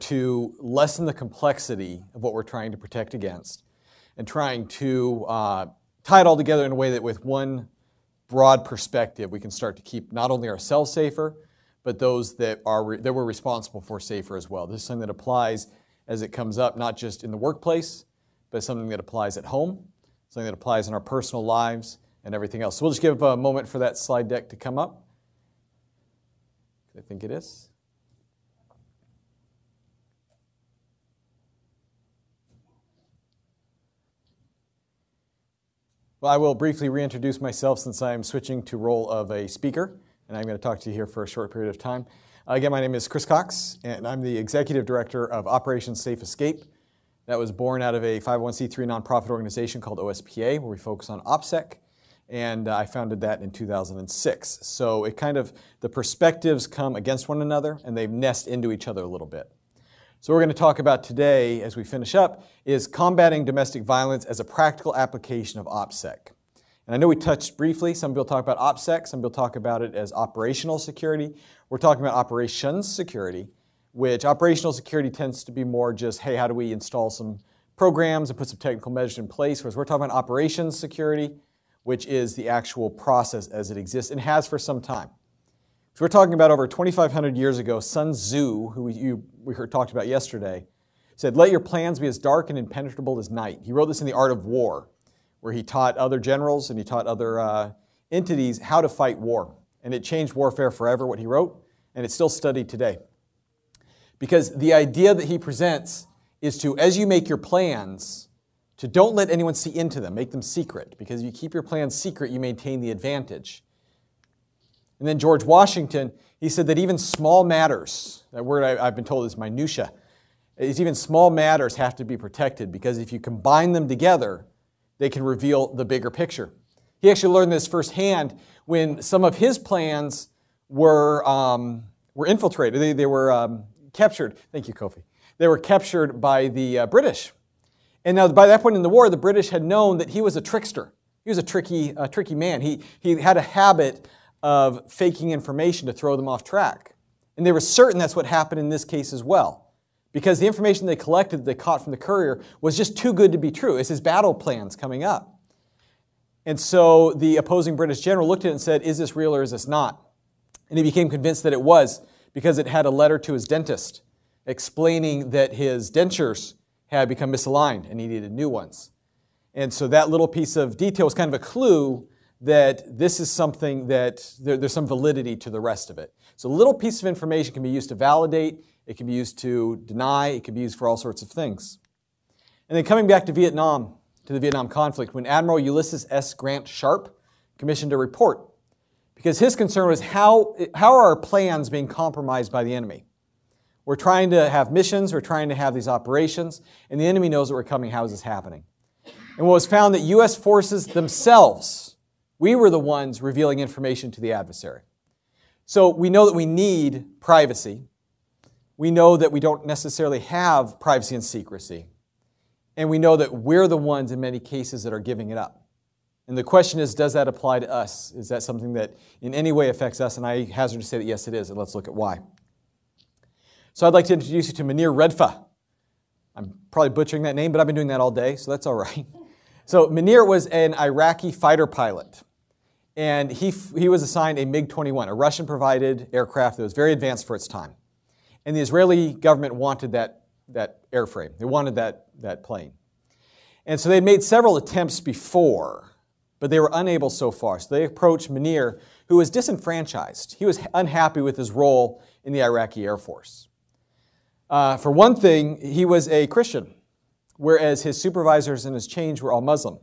to lessen the complexity of what we're trying to protect against and trying to tie it all together in a way that with one broad perspective we can start to keep not only ourselves safer, but those that we're responsible for safer as well. This is something that applies as it comes up, not just in the workplace, but something that applies at home, something that applies in our personal lives and everything else. So we'll just give a moment for that slide deck to come up. I think it is. Well, I will briefly reintroduce myself since I'm switching to role of a speaker, and I'm going to talk to you here for a short period of time. Again, my name is Chris Cox, and I'm the Executive Director of Operation Safe Escape. That was born out of a 501c3 nonprofit organization called OSPA, where we focus on Opsec, and I founded that in 2006. So the perspectives come against one another, and they nest into each other a little bit. So what we're going to talk about today, as we finish up, is combating domestic violence as a practical application of Opsec. And I know we touched briefly, some people talk about Opsec, some people talk about it as operational security. We're talking about operations security, which operational security tends to be more just, hey, how do we install some programs and put some technical measures in place, whereas we're talking about operations security, which is the actual process as it exists and has for some time. So we're talking about over 2,500 years ago, Sun Tzu, who we talked about yesterday, said, "Let your plans be as dark and impenetrable as night." He wrote this in The Art of War, where he taught other generals and he taught other entities how to fight war. And it changed warfare forever, what he wrote, and it's still studied today. Because the idea that he presents is to, as you make your plans, to don't let anyone see into them, make them secret. Because if you keep your plans secret, you maintain the advantage. And then George Washington, he said that even small matters, that word I've been told is minutia, is even small matters have to be protected because if you combine them together, they can reveal the bigger picture. He actually learned this firsthand when some of his plans were infiltrated. They were captured. Thank you, Kofi. They were captured by the British. And now by that point in the war, the British had known that he was a trickster. He was a tricky man. He had a habit of faking information to throw them off track. And they were certain that's what happened in this case as well. Because the information they collected, they caught from the courier, was just too good to be true. It's his battle plans coming up. And so the opposing British general looked at it and said, is this real or is this not? And he became convinced that it was because it had a letter to his dentist explaining that his dentures had become misaligned and he needed new ones. And so that little piece of detail was kind of a clue that this is something that there's some validity to the rest of it. So a little piece of information can be used to validate, it can be used to deny, it can be used for all sorts of things. And then coming back to Vietnam, to the Vietnam conflict, when Admiral Ulysses S Grant Sharp commissioned a report, because his concern was how are our plans being compromised by the enemy? We're trying to have missions, we're trying to have these operations, and the enemy knows that we're coming, how is this happening? And what was found that U.S. forces themselves, we were the ones revealing information to the adversary. So we know that we need privacy. We know that we don't necessarily have privacy and secrecy. And we know that we're the ones in many cases that are giving it up. And the question is, does that apply to us? Is that something that in any way affects us? And I hazard to say that yes, it is. And let's look at why. So I'd like to introduce you to Redfa. I'm probably butchering that name, but I've been doing that all day, so that's all right. So Munir was an Iraqi fighter pilot. And he was assigned a MiG-21, a Russian-provided aircraft that was very advanced for its time. And the Israeli government wanted that airframe. They wanted that plane. And so they had made several attempts before, but they were unable so far. So they approached Munir, who was disenfranchised. He was unhappy with his role in the Iraqi Air Force. For one thing, he was a Christian, whereas his supervisors and his change were all Muslim.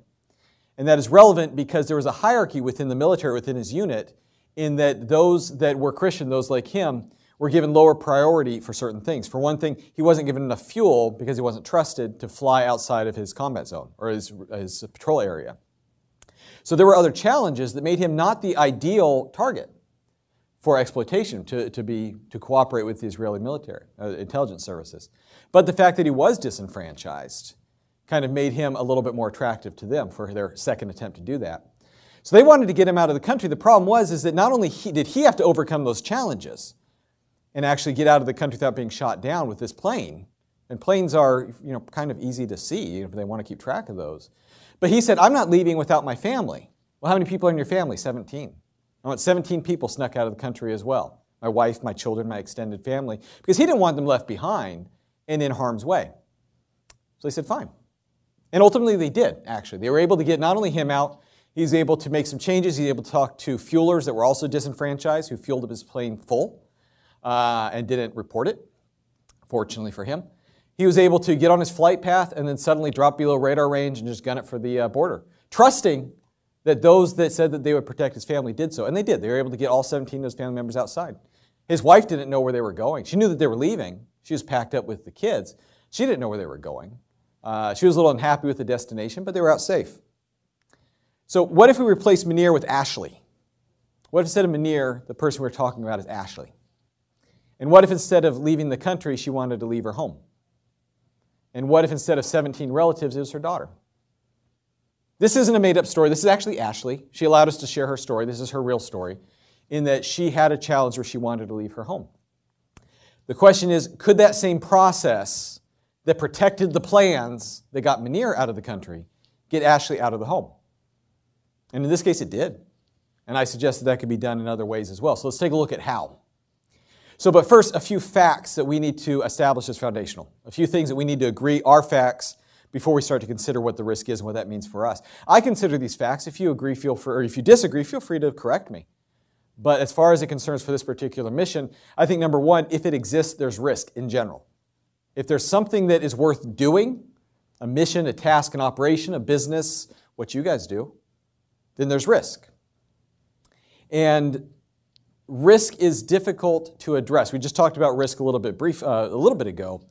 And that is relevant because there was a hierarchy within the military, within his unit, in that those that were Christian, those like him, were given lower priority for certain things. For one thing, he wasn't given enough fuel because he wasn't trusted to fly outside of his combat zone or his patrol area. So there were other challenges that made him not the ideal target for exploitation to cooperate with the Israeli military, intelligence services. But the fact that he was disenfranchised kind of made him a little bit more attractive to them for their second attempt to do that. So they wanted to get him out of the country. The problem was that not only did he have to overcome those challenges, and actually get out of the country without being shot down with this plane. And planes are, kind of easy to see if they want to keep track of those. But he said, I'm not leaving without my family. Well, how many people are in your family? 17. I want 17 people snuck out of the country as well. My wife, my children, my extended family. Because he didn't want them left behind and in harm's way. So they said, fine. And ultimately they did, actually. They were able to get not only him out, he was able to make some changes. He was able to talk to fuelers that were also disenfranchised who fueled up his plane full and didn't report it, fortunately for him. He was able to get on his flight path and then suddenly drop below radar range and just gun it for the border, trusting that those that said that they would protect his family did so. And they did. They were able to get all 17 of his family members outside. His wife didn't know where they were going. She knew that they were leaving. She was packed up with the kids. She didn't know where they were going. She was a little unhappy with the destination, but they were out safe. So what if we replace Munir with Ashley? What if instead of Munir, the person we're talking about is Ashley? And what if instead of leaving the country, she wanted to leave her home? And what if instead of 17 relatives, it was her daughter? This isn't a made-up story. This is actually Ashley. She allowed us to share her story. This is her real story, in that she had a challenge where she wanted to leave her home. The question is, could that same process that protected the plans that got Munir out of the country get Ashley out of the home? And in this case, it did. And I suggested that could be done in other ways as well. So let's take a look at how. But first, a few facts that we need to establish as foundational. A few things that we need to agree are facts before we start to consider what the risk is and what that means for us. I consider these facts. If you agree, or if you disagree, feel free to correct me. But as far as it concerns for this particular mission, I think number one, if it exists, there's risk in general. If there's something that is worth doing, a mission, a task, an operation, a business, what you guys do, then there's risk. And risk is difficult to address. We just talked about risk a little bit ago,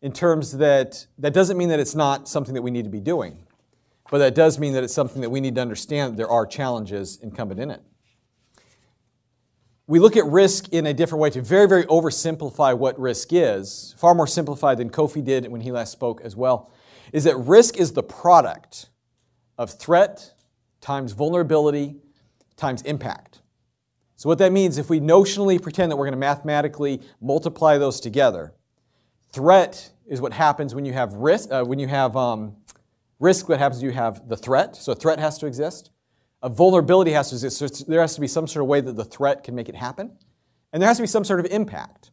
in terms that doesn't mean that it's not something that we need to be doing, but that does mean that it's something that we need to understand that there are challenges incumbent in it. We look at risk in a different way to very, very oversimplify what risk is, far more simplified than Kofi did when he last spoke as well, is that risk is the product of threat times vulnerability times impact. So what that means, if we notionally pretend that we're going to mathematically multiply those together, threat is what happens when you have risk. Risk, what happens when you have the threat. So a threat has to exist. A vulnerability has to exist. So there has to be some sort of way that the threat can make it happen. And there has to be some sort of impact.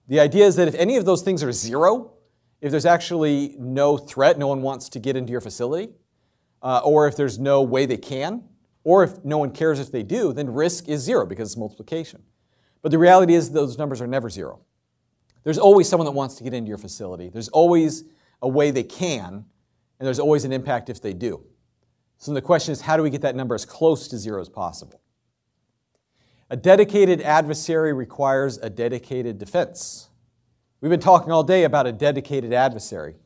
The idea is that if any of those things are zero, if there's actually no threat, no one wants to get into your facility, or if there's no way they can, or if no one cares if they do, then risk is zero because it's multiplication. But the reality is those numbers are never zero. There's always someone that wants to get into your facility. There's always a way they can, and there's always an impact if they do. So the question is, how do we get that number as close to zero as possible? A dedicated adversary requires a dedicated defense. We've been talking all day about a dedicated adversary.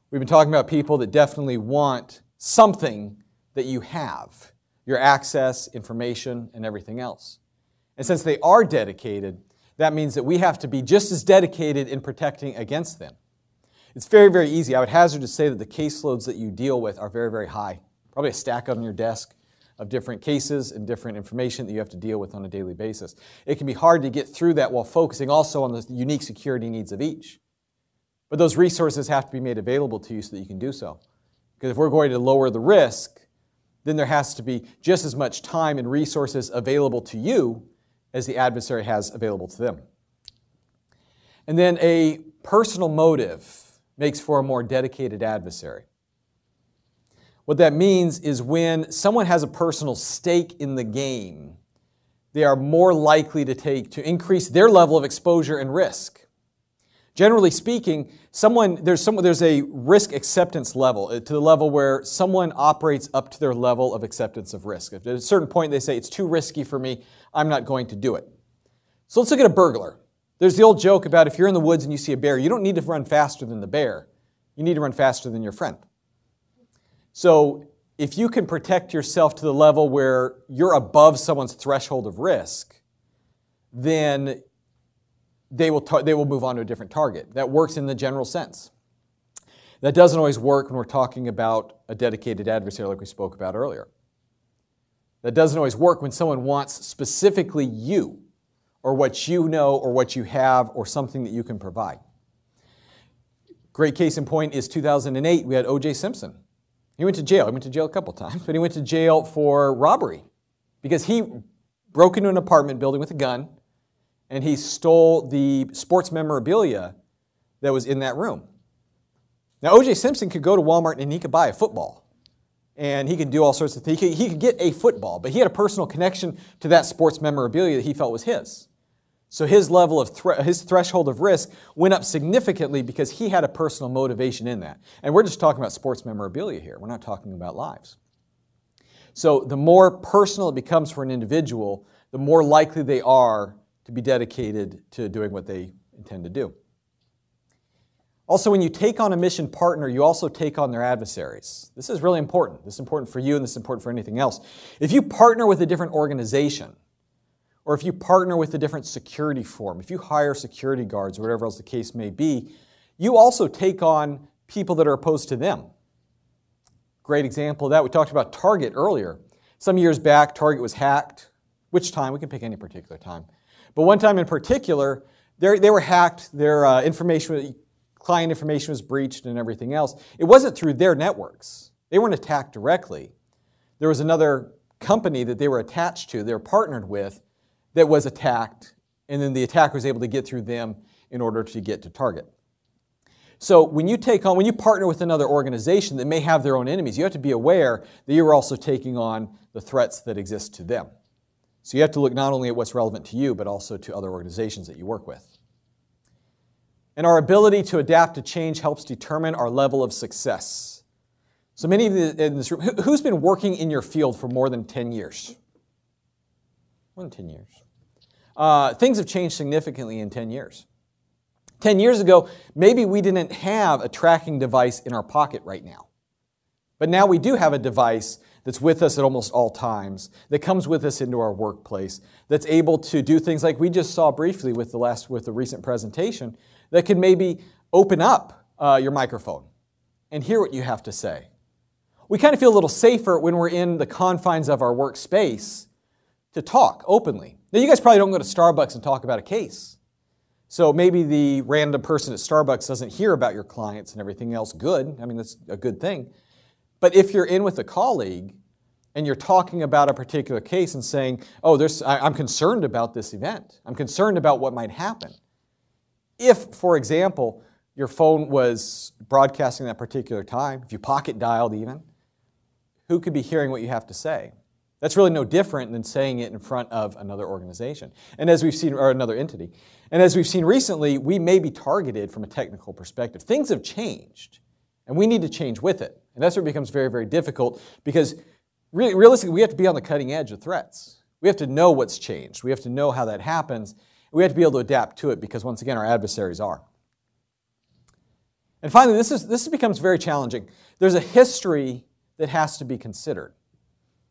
We've been talking about people that definitely want something that you have, your access, information, and everything else. And since they are dedicated, that means that we have to be just as dedicated in protecting against them. It's very, very easy. I would hazard to say that the caseloads that you deal with are very, very high. Probably a stack on your desk of different cases and different information that you have to deal with on a daily basis. It can be hard to get through that while focusing also on the unique security needs of each. But those resources have to be made available to you so that you can do so. Because if we're going to lower the risk, then there has to be just as much time and resources available to you as the adversary has available to them. And then a personal motive makes for a more dedicated adversary. What that means is when someone has a personal stake in the game, they are more likely to increase their level of exposure and risk. Generally speaking, there's a risk acceptance level, to the level where someone operates up to their level of acceptance of risk. If at a certain point they say, it's too risky for me, I'm not going to do it. So let's look at a burglar. There's the old joke about if you're in the woods and you see a bear, you don't need to run faster than the bear. You need to run faster than your friend. So if you can protect yourself to the level where you're above someone's threshold of risk, then they will move on to a different target. That works in the general sense. That doesn't always work when we're talking about a dedicated adversary like we spoke about earlier. That doesn't always work when someone wants specifically you, or what you know or what you have or something that you can provide. Great case in point is 2008, we had O.J. Simpson. He went to jail. He went to jail a couple times, but he went to jail for robbery because he broke into an apartment building with a gun and he stole the sports memorabilia that was in that room. Now, O.J. Simpson could go to Walmart and he could buy a football and he could do all sorts of things. He could get a football, but he had a personal connection to that sports memorabilia that he felt was his. So his level of his threshold of risk went up significantly because he had a personal motivation in that. And we're just talking about sports memorabilia here. We're not talking about lives. So the more personal it becomes for an individual, the more likely they are to be dedicated to doing what they intend to do. Also, when you take on a mission partner, you also take on their adversaries. This is really important. This is important for you and this is important for anything else. If you partner with a different organization, or if you partner with a different security firm, if you hire security guards or whatever else the case may be, you also take on people that are opposed to them. Great example of that, we talked about Target earlier. Some years back, Target was hacked. Which time? We can pick any particular time. But one time in particular, they were hacked, their client information was breached and everything else. It wasn't through their networks. They weren't attacked directly. There was another company that they were attached to, they were partnered with, that was attacked, and then the attacker was able to get through them in order to get to target. So when you partner with another organization that may have their own enemies, you have to be aware that you're also taking on the threats that exist to them. So you have to look not only at what's relevant to you, but also to other organizations that you work with. And our ability to adapt to change helps determine our level of success. So many of you in this room, who's been working in your field for more than 10 years? More than 10 years. Things have changed significantly in 10 years. 10 years ago, maybe we didn't have a tracking device in our pocket right now. But now we do have a device that's with us at almost all times, that comes with us into our workplace, that's able to do things like we just saw briefly with the recent presentation, that can maybe open up your microphone and hear what you have to say. We kind of feel a little safer when we're in the confines of our workspace to talk openly. Now, you guys probably don't go to Starbucks and talk about a case. So maybe the random person at Starbucks doesn't hear about your clients and everything else. Good. I mean, that's a good thing. But if you're in with a colleague and you're talking about a particular case and saying, oh, I'm concerned about this event. I'm concerned about what might happen. If, for example, your phone was broadcasting that particular time, if you pocket dialed even, who could be hearing what you have to say? That's really no different than saying it in front of another organization, and as we've seen, or another entity. And as we've seen recently, we may be targeted from a technical perspective. Things have changed, and we need to change with it. And that's where it becomes very, very difficult because realistically, we have to be on the cutting edge of threats. We have to know what's changed. We have to know how that happens. We have to be able to adapt to it because, once again, our adversaries are. And finally, this becomes very challenging. There's a history that has to be considered.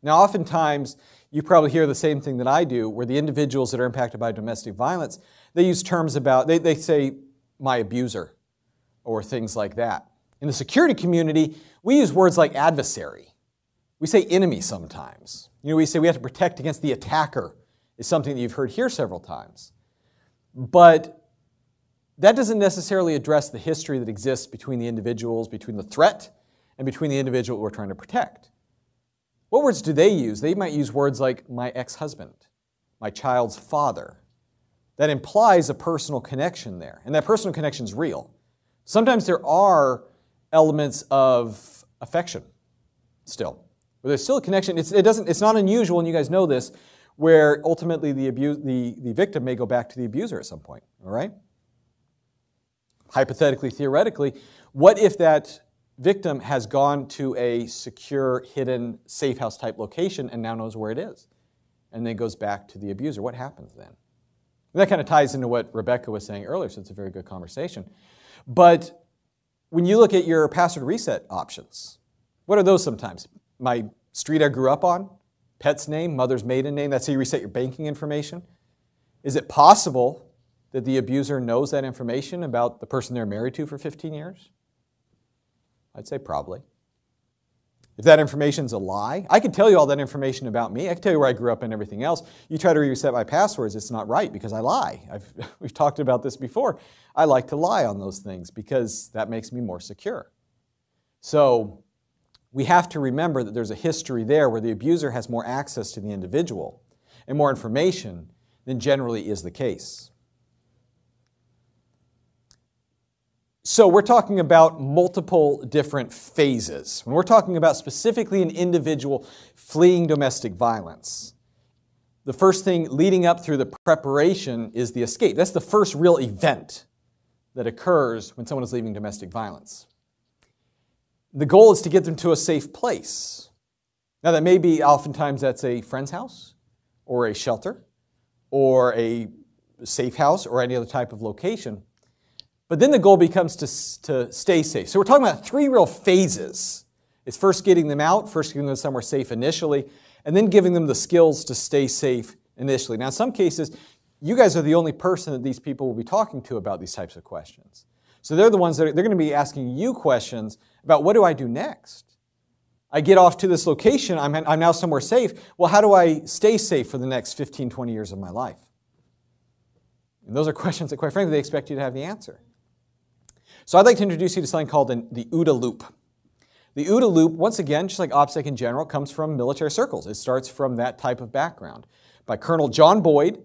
Now, oftentimes, you probably hear the same thing that I do, where the individuals that are impacted by domestic violence, they use terms about, they say, my abuser, or things like that. In the security community, we use words like adversary. We say enemy sometimes. We say we have to protect against the attacker, is something that you've heard here several times. But that doesn't necessarily address the history that exists between the individuals, between the threat, and between the individual we're trying to protect. What words do they use? They might use words like my ex-husband, my child's father. That implies a personal connection there, and that personal connection is real. Sometimes there are elements of affection still, but there's still a connection. It's not unusual, and you guys know this, where ultimately the victim may go back to the abuser at some point, all right? Hypothetically, theoretically, what if that victim has gone to a secure, hidden, safe house type location and now knows where it is, and then goes back to the abuser? What happens then? And that kind of ties into what Rebecca was saying earlier, so it's a very good conversation. But when you look at your password reset options, what are those sometimes? My street I grew up on, pet's name, mother's maiden name, that's how you reset your banking information. Is it possible that the abuser knows that information about the person they're married to for 15 years? I'd say probably. If that information's a lie, I could tell you all that information about me. I could tell you where I grew up and everything else. You try to reset my passwords, it's not right because I lie. We've talked about this before. I like to lie on those things because that makes me more secure. So we have to remember that there's a history there where the abuser has more access to the individual and more information than generally is the case. So we're talking about multiple different phases. When we're talking about specifically an individual fleeing domestic violence, the first thing leading up through the preparation is the escape. That's the first real event that occurs when someone is leaving domestic violence. The goal is to get them to a safe place. Now that may be, oftentimes that's a friend's house or a shelter or a safe house or any other type of location. But then the goal becomes to stay safe. So we're talking about three real phases. It's first getting them out, first getting them somewhere safe initially, and then giving them the skills to stay safe initially. Now in some cases, you guys are the only person that these people will be talking to about these types of questions. So they're the ones that they're going to be asking you questions about what do I do next? I get off to this location, I'm now somewhere safe. Well, how do I stay safe for the next 15, 20 years of my life? And those are questions that, quite frankly, they expect you to have the answer. So I'd like to introduce you to something called the OODA loop. The OODA loop, once again, just like OPSEC in general, comes from military circles. It starts from that type of background by Colonel John Boyd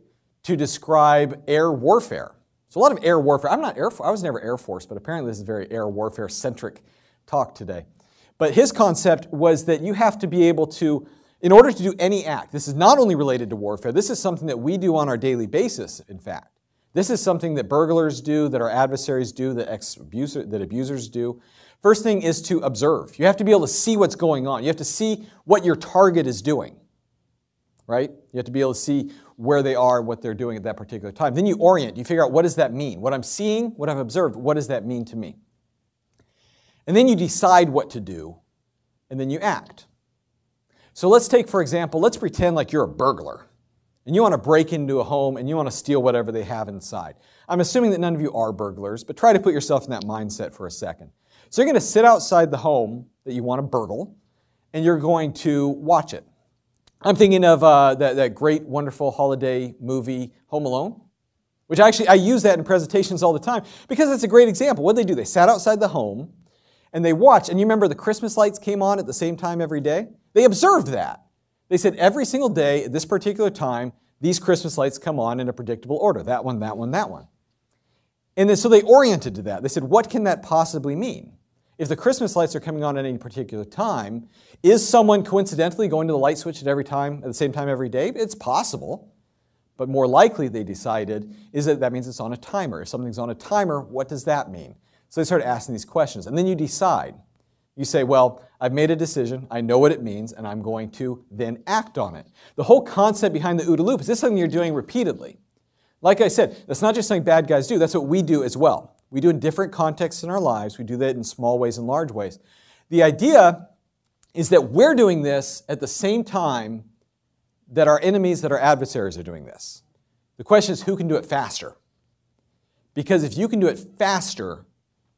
to describe air warfare. So a lot of air warfare. I was never Air Force, but apparently this is very air warfare-centric talk today. But his concept was that you have to be able to, in order to do any act, this is not only related to warfare, this is something that we do on our daily basis, in fact. This is something that burglars do, that our adversaries do, that abusers do. First thing is to observe. You have to be able to see what's going on. You have to see what your target is doing, right? You have to be able to see where they are, what they're doing at that particular time. Then you orient. You figure out what does that mean? What I'm seeing, what I've observed, what does that mean to me? And then you decide what to do, and then you act. So let's take, for example, let's pretend like you're a burglar. And you want to break into a home and you want to steal whatever they have inside. I'm assuming that none of you are burglars, but try to put yourself in that mindset for a second. So you're going to sit outside the home that you want to burgle, and you're going to watch it. I'm thinking of that great, wonderful holiday movie, Home Alone, which I use that in presentations all the time because it's a great example. What did they do? They sat outside the home and they watched. And you remember the Christmas lights came on at the same time every day? They observed that. They said every single day at this particular time, these Christmas lights come on in a predictable order. That one, that one, that one. And then so they oriented to that. They said, what can that possibly mean? If the Christmas lights are coming on at any particular time, is someone coincidentally going to the light switch at the same time every day? It's possible. But more likely, they decided, is that means it's on a timer. If something's on a timer, what does that mean? So they started asking these questions. And then you decide. You say, well, I've made a decision, I know what it means, and I'm going to then act on it. The whole concept behind the OODA loop is this something you're doing repeatedly. Like I said, that's not just something bad guys do, that's what we do as well. We do in different contexts in our lives, we do that in small ways and large ways. The idea is that we're doing this at the same time that our enemies, that our adversaries are doing this. The question is who can do it faster? Because if you can do it faster,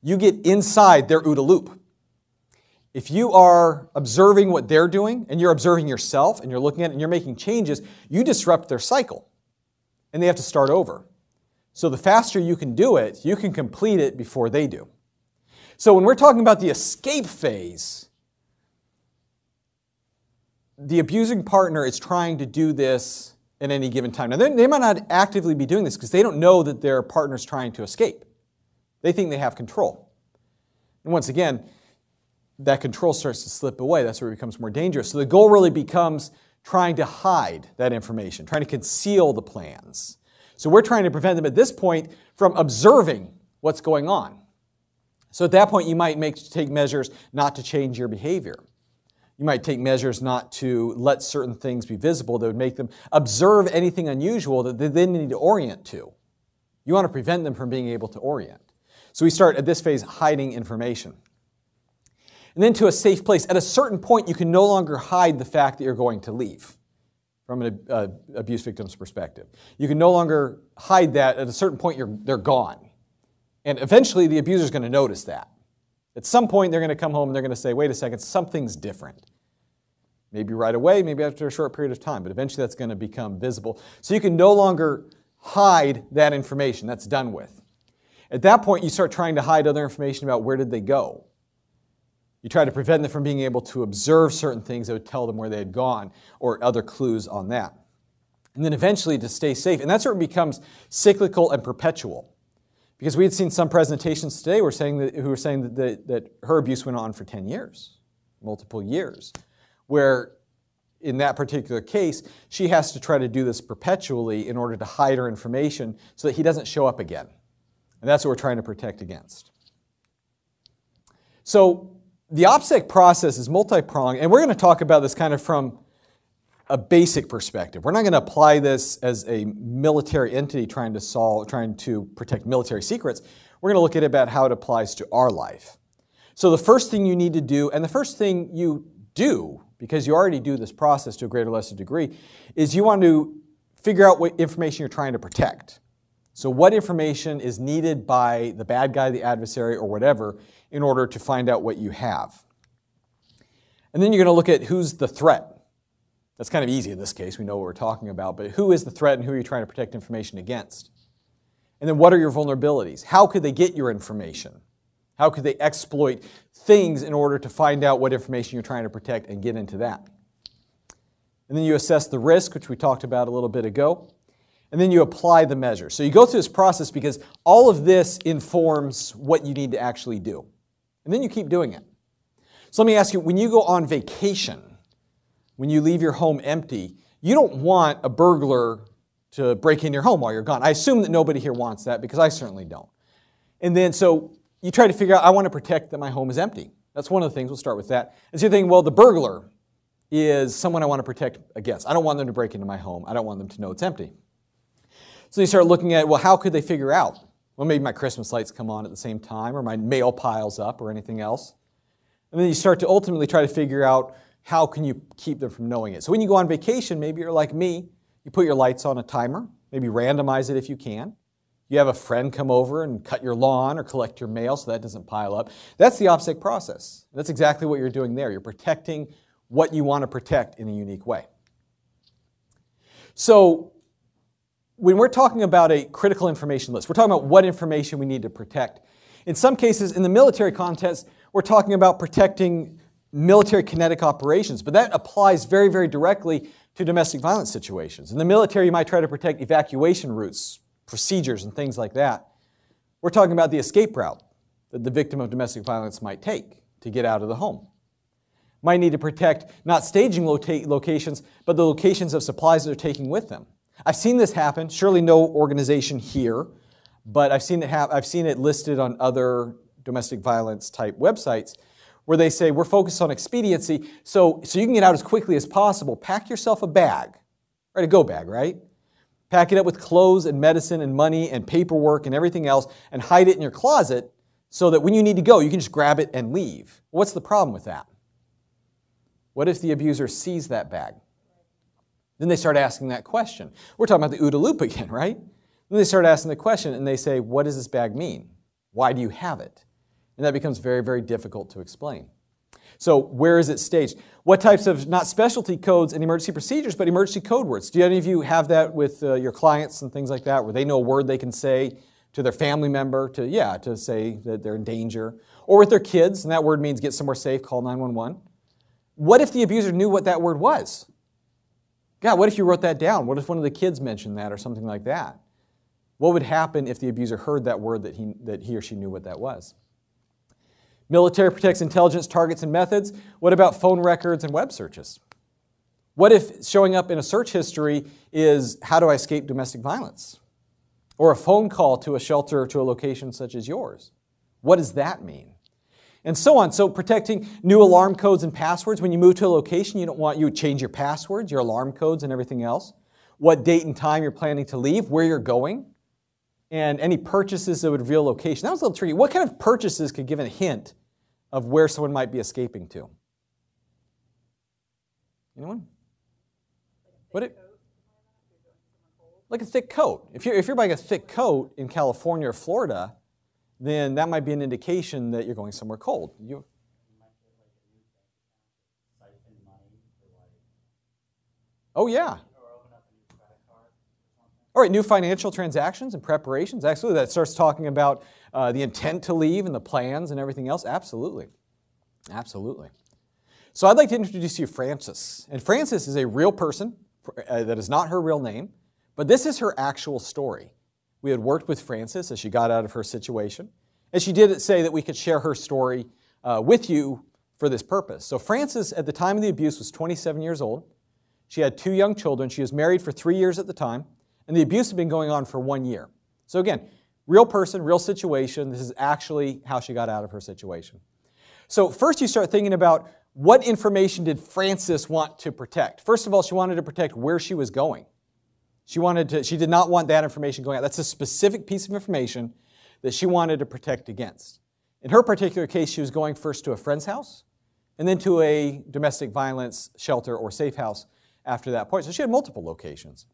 you get inside their OODA loop. If you are observing what they're doing, and you're observing yourself, and you're looking at it, and you're making changes, you disrupt their cycle. And they have to start over. So the faster you can do it, you can complete it before they do. So when we're talking about the escape phase, the abusing partner is trying to do this at any given time. Now, they might not actively be doing this because they don't know that their partner's trying to escape. They think they have control. And once again, that control starts to slip away. That's where it becomes more dangerous. So the goal really becomes trying to hide that information, trying to conceal the plans. So we're trying to prevent them at this point from observing what's going on. So at that point, you might take measures not to change your behavior. You might take measures not to let certain things be visible that would make them observe anything unusual that they then need to orient to. You want to prevent them from being able to orient. So we start at this phase hiding information. And then to a safe place. At a certain point, you can no longer hide the fact that you're going to leave from an abuse victim's perspective. You can no longer hide that. At a certain point, they're gone. And eventually, the abuser's going to notice that. At some point, they're going to come home and they're going to say, wait a second, something's different. Maybe right away, maybe after a short period of time, but eventually that's going to become visible. So you can no longer hide that information. That's done with. At that point, you start trying to hide other information about where did they go. You try to prevent them from being able to observe certain things that would tell them where they had gone or other clues on that. And then eventually to stay safe. And that's where it becomes cyclical and perpetual. Because we had seen some presentations today who were saying that her abuse went on for 10 years, multiple years, where in that particular case, she has to try to do this perpetually in order to hide her information so that he doesn't show up again. And that's what we're trying to protect against. So the Opsec process is multi-pronged, and we're going to talk about this kind of from a basic perspective. We're not going to apply this as a military entity trying to protect military secrets. We're going to look at it about how it applies to our life. So the first thing you need to do, and the first thing you do, because you already do this process to a greater or lesser degree, is you want to figure out what information you're trying to protect. So what information is needed by the bad guy, the adversary, or whatever, in order to find out what you have. And then you're going to look at who's the threat. That's kind of easy in this case. We know what we're talking about. But who is the threat and who are you trying to protect information against? And then what are your vulnerabilities? How could they get your information? How could they exploit things in order to find out what information you're trying to protect and get into that? And then you assess the risk, which we talked about a little bit ago. And then you apply the measure. So you go through this process because all of this informs what you need to actually do. And then you keep doing it. So let me ask you, when you go on vacation, when you leave your home empty, you don't want a burglar to break in your home while you're gone. I assume that nobody here wants that because I certainly don't. And then so you try to figure out, I want to protect that my home is empty. That's one of the things. We'll start with that. And so you're thinking, well, the burglar is someone I want to protect against. I don't want them to break into my home. I don't want them to know it's empty. So you start looking at, well, how could they figure out? Well, maybe my Christmas lights come on at the same time, or my mail piles up, or anything else. And then you start to ultimately try to figure out, how can you keep them from knowing it? So when you go on vacation, maybe you're like me, you put your lights on a timer, maybe randomize it if you can. You have a friend come over and cut your lawn or collect your mail so that doesn't pile up. That's the Opsec process. That's exactly what you're doing there. You're protecting what you want to protect in a unique way. So when we're talking about a critical information list, we're talking about what information we need to protect. In some cases, in the military context, we're talking about protecting military kinetic operations, but that applies very, very directly to domestic violence situations. In the military, you might try to protect evacuation routes, procedures, and things like that. We're talking about the escape route that the victim of domestic violence might take to get out of the home. Might need to protect not staging locations, but the locations of supplies that they're taking with them. I've seen this happen, surely no organization here, but I've seen it listed on other domestic violence type websites where they say, we're focused on expediency, so you can get out as quickly as possible. Pack yourself a bag, right? A go bag, right? Pack it up with clothes and medicine and money and paperwork and everything else and hide it in your closet so that when you need to go, you can just grab it and leave. What's the problem with that? What if the abuser sees that bag? Then they start asking that question. We're talking about the OODA loop again, right? Then they start asking the question and they say, what does this bag mean? Why do you have it? And that becomes very, very difficult to explain. So where is it staged? What types of, not specialty codes and emergency procedures, but emergency code words? Do any of you have that with your clients and things like that, where they know a word they can say to their family member to say that they're in danger? Or with their kids, and that word means get somewhere safe, call 911. What if the abuser knew what that word was? God, what if you wrote that down? What if one of the kids mentioned that or something like that? What would happen if the abuser heard that word that he or she knew what that was? Military protects intelligence, targets, and methods. What about phone records and web searches? What if showing up in a search history is, how do I escape domestic violence? Or a phone call to a shelter, to a location such as yours? What does that mean? And so on. So protecting new alarm codes and passwords. When you move to a location, you would change your passwords, your alarm codes, and everything else. What date and time you're planning to leave, where you're going, and any purchases that would reveal location. That was a little tricky. What kind of purchases could give a hint of where someone might be escaping to? Anyone? Like a thick coat. If you're buying a thick coat in California or Florida, then that might be an indication that you're going somewhere cold. Oh, yeah. All right, new financial transactions and preparations. Absolutely, that starts talking about the intent to leave and the plans and everything else. Absolutely. Absolutely. So I'd like to introduce you to Frances. And Frances is a real person. That is not her real name, but this is her actual story. We had worked with Frances as she got out of her situation, and she did say that we could share her story with you for this purpose. So Frances, at the time of the abuse, was 27 years old. She had 2 young children. She was married for 3 years at the time, and the abuse had been going on for 1 year. So again, real person, real situation. This is actually how she got out of her situation. So first you start thinking about what information did Frances want to protect? First of all, she wanted to protect where she was going. She did not want that information going out. That's a specific piece of information that she wanted to protect against. In her particular case, she was going first to a friend's house and then to a domestic violence shelter or safe house after that point. So she had multiple locations.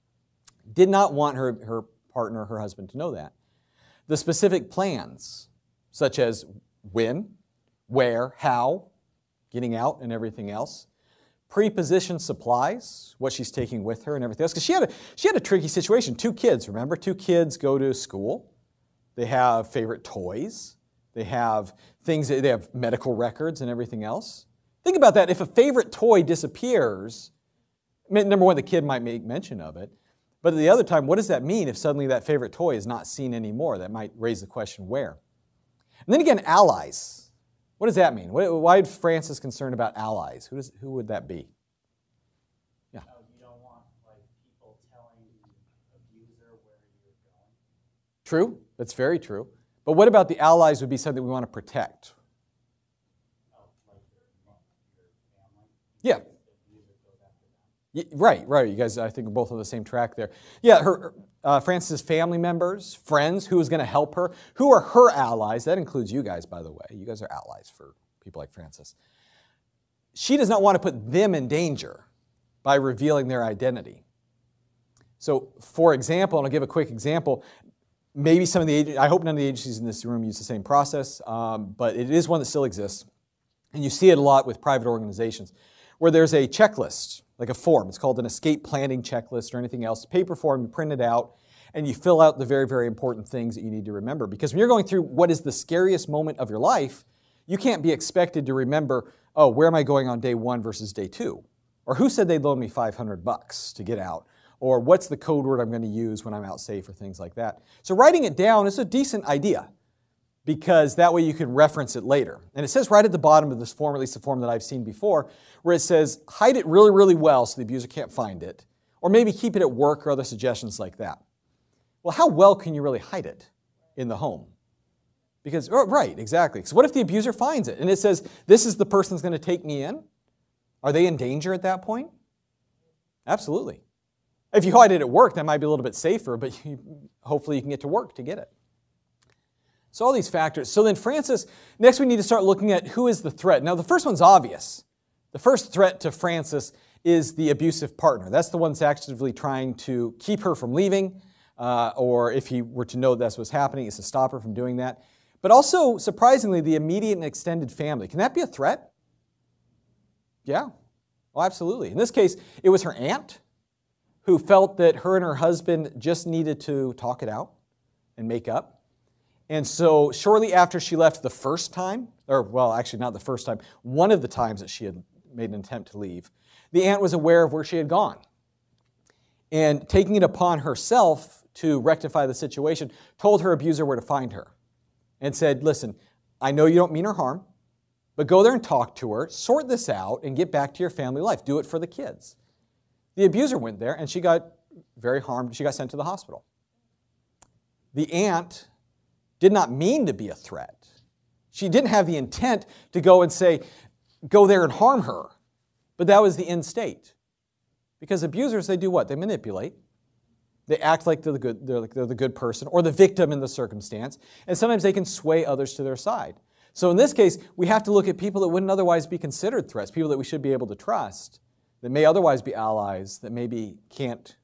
Did not want her partner, her husband, to know that. The specific plans, such as when, where, how, getting out and everything else. Pre-positioned supplies, what she's taking with her and everything else. Because she had a tricky situation. 2 kids, remember? 2 kids go to school. They have favorite toys. They have things, they have medical records and everything else. Think about that. If a favorite toy disappears, number one, the kid might make mention of it. But at the other time, what does that mean if suddenly that favorite toy is not seen anymore? That might raise the question, where? And then again, allies. What does that mean? Why is Frances concerned about allies? Who would that be? Yeah. No, you don't want people telling the abuser where you're going. True. That's very true. But what about the allies would be something we want to protect? Oh, like your family? Yeah. The abuser goes after them. Right. You guys, I think, are both on the same track there. Yeah, Frances' family members, friends, who is going to help her, who are her allies. That includes you guys, by the way. You guys are allies for people like Frances. She does not want to put them in danger by revealing their identity. So, for example, and I'll give a quick example, maybe some of the I hope none of the agencies in this room use the same process, but it is one that still exists. And you see it a lot with private organizations, where there's a checklist, like a form. It's called an escape planning checklist or anything else. Paper form, you print it out, and you fill out the very, very important things that you need to remember. Because when you're going through what is the scariest moment of your life, you can't be expected to remember, oh, where am I going on day 1 versus day 2? Or who said they'd loan me $500 to get out? Or what's the code word I'm going to use when I'm out safe, or things like that. So writing it down is a decent idea, because that way you can reference it later. And it says right at the bottom of this form, at least the form that I've seen before, where it says hide it really, really well so the abuser can't find it, or maybe keep it at work, or other suggestions like that. Well, how well can you really hide it in the home? Because, right, exactly. So what if the abuser finds it and it says, this is the person who's going to take me in? Are they in danger at that point? Absolutely. If you hide it at work, that might be a little bit safer, but hopefully you can get to work to get it. So all these factors. So then Frances, next we need to start looking at who is the threat. Now the first one's obvious. The first threat to Frances is the abusive partner. That's the one that's actively trying to keep her from leaving, or if he were to know that's what's happening, is to stop her from doing that. But also, surprisingly, the immediate and extended family. Can that be a threat? Yeah, well, absolutely. In this case, it was her aunt who felt that her and her husband just needed to talk it out and make up. And so shortly after she left the first time, or well, actually not the first time, one of the times that she had made an attempt to leave, the aunt was aware of where she had gone. And taking it upon herself to rectify the situation, told her abuser where to find her. And said, listen, I know you don't mean her harm, but go there and talk to her, sort this out, and get back to your family life. Do it for the kids. The abuser went there, and she got very harmed. She got sent to the hospital. The aunt did not mean to be a threat. She didn't have the intent to go and say, go there and harm her. But that was the end state. Because abusers, they do what? They manipulate. They act like they're the good person or the victim in the circumstance. And sometimes they can sway others to their side. So in this case, we have to look at people that wouldn't otherwise be considered threats, people that we should be able to trust, that may otherwise be allies, that maybe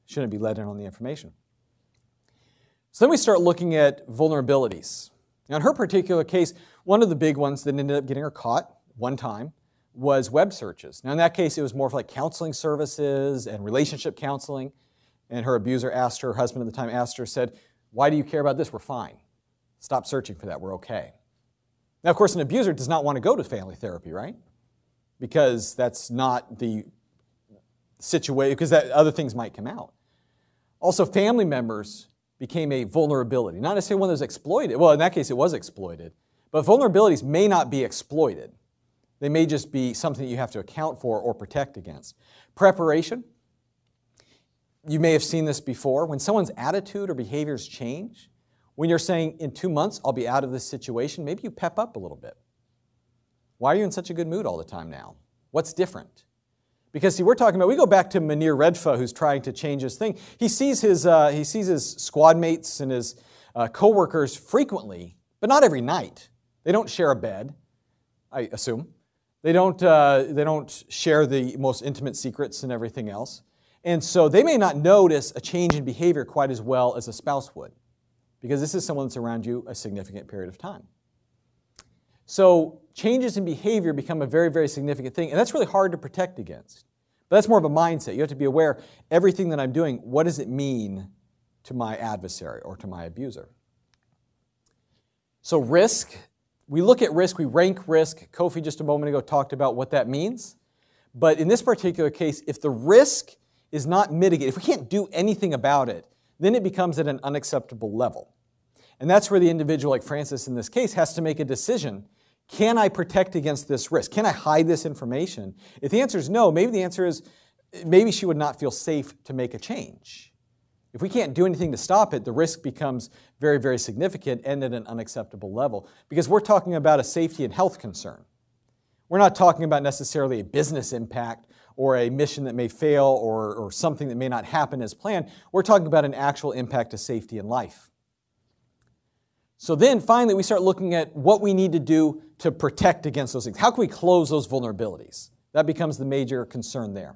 shouldn't be let in on the information. So then we start looking at vulnerabilities. Now, in her particular case, one of the big ones that ended up getting her caught one time was web searches. Now, in that case, it was more of like counseling services and relationship counseling. And her abuser asked her husband at the time, said, "Why do you care about this? We're fine. Stop searching for that. We're okay." Now, of course, an abuser does not want to go to family therapy, right? Because that's not the situation, because other things might come out. Also, family members became a vulnerability. Not necessarily one that was exploited. Well, in that case, it was exploited. But vulnerabilities may not be exploited. They may just be something that you have to account for or protect against. Preparation. You may have seen this before. When someone's attitude or behaviors change, when you're saying, in 2 months, I'll be out of this situation, maybe you pep up a little bit. Why are you in such a good mood all the time now? What's different? Because, see, we're talking about, we go back to Redfa, who's trying to change his thing. He sees his squad mates and his co-workers frequently, but not every night. They don't share a bed, I assume. They don't share the most intimate secrets and everything else. And so they may not notice a change in behavior quite as well as a spouse would, because this is someone that's around you a significant period of time. So changes in behavior become a very, very significant thing, and that's really hard to protect against. But that's more of a mindset. You have to be aware, everything that I'm doing, what does it mean to my adversary or to my abuser? So risk, we look at risk, we rank risk. Kofi just a moment ago talked about what that means. But in this particular case, if the risk is not mitigated, if we can't do anything about it, then it becomes at an unacceptable level. And that's where the individual, like Francis in this case, has to make a decision. Can I protect against this risk? Can I hide this information? If the answer is no, maybe the answer is maybe she would not feel safe to make a change. If we can't do anything to stop it, the risk becomes very, very significant and at an unacceptable level, because we're talking about a safety and health concern. We're not talking about necessarily a business impact or a mission that may fail or something that may not happen as planned. We're talking about an actual impact to safety and life. So then finally we start looking at what we need to do to protect against those things. How can we close those vulnerabilities? That becomes the major concern there.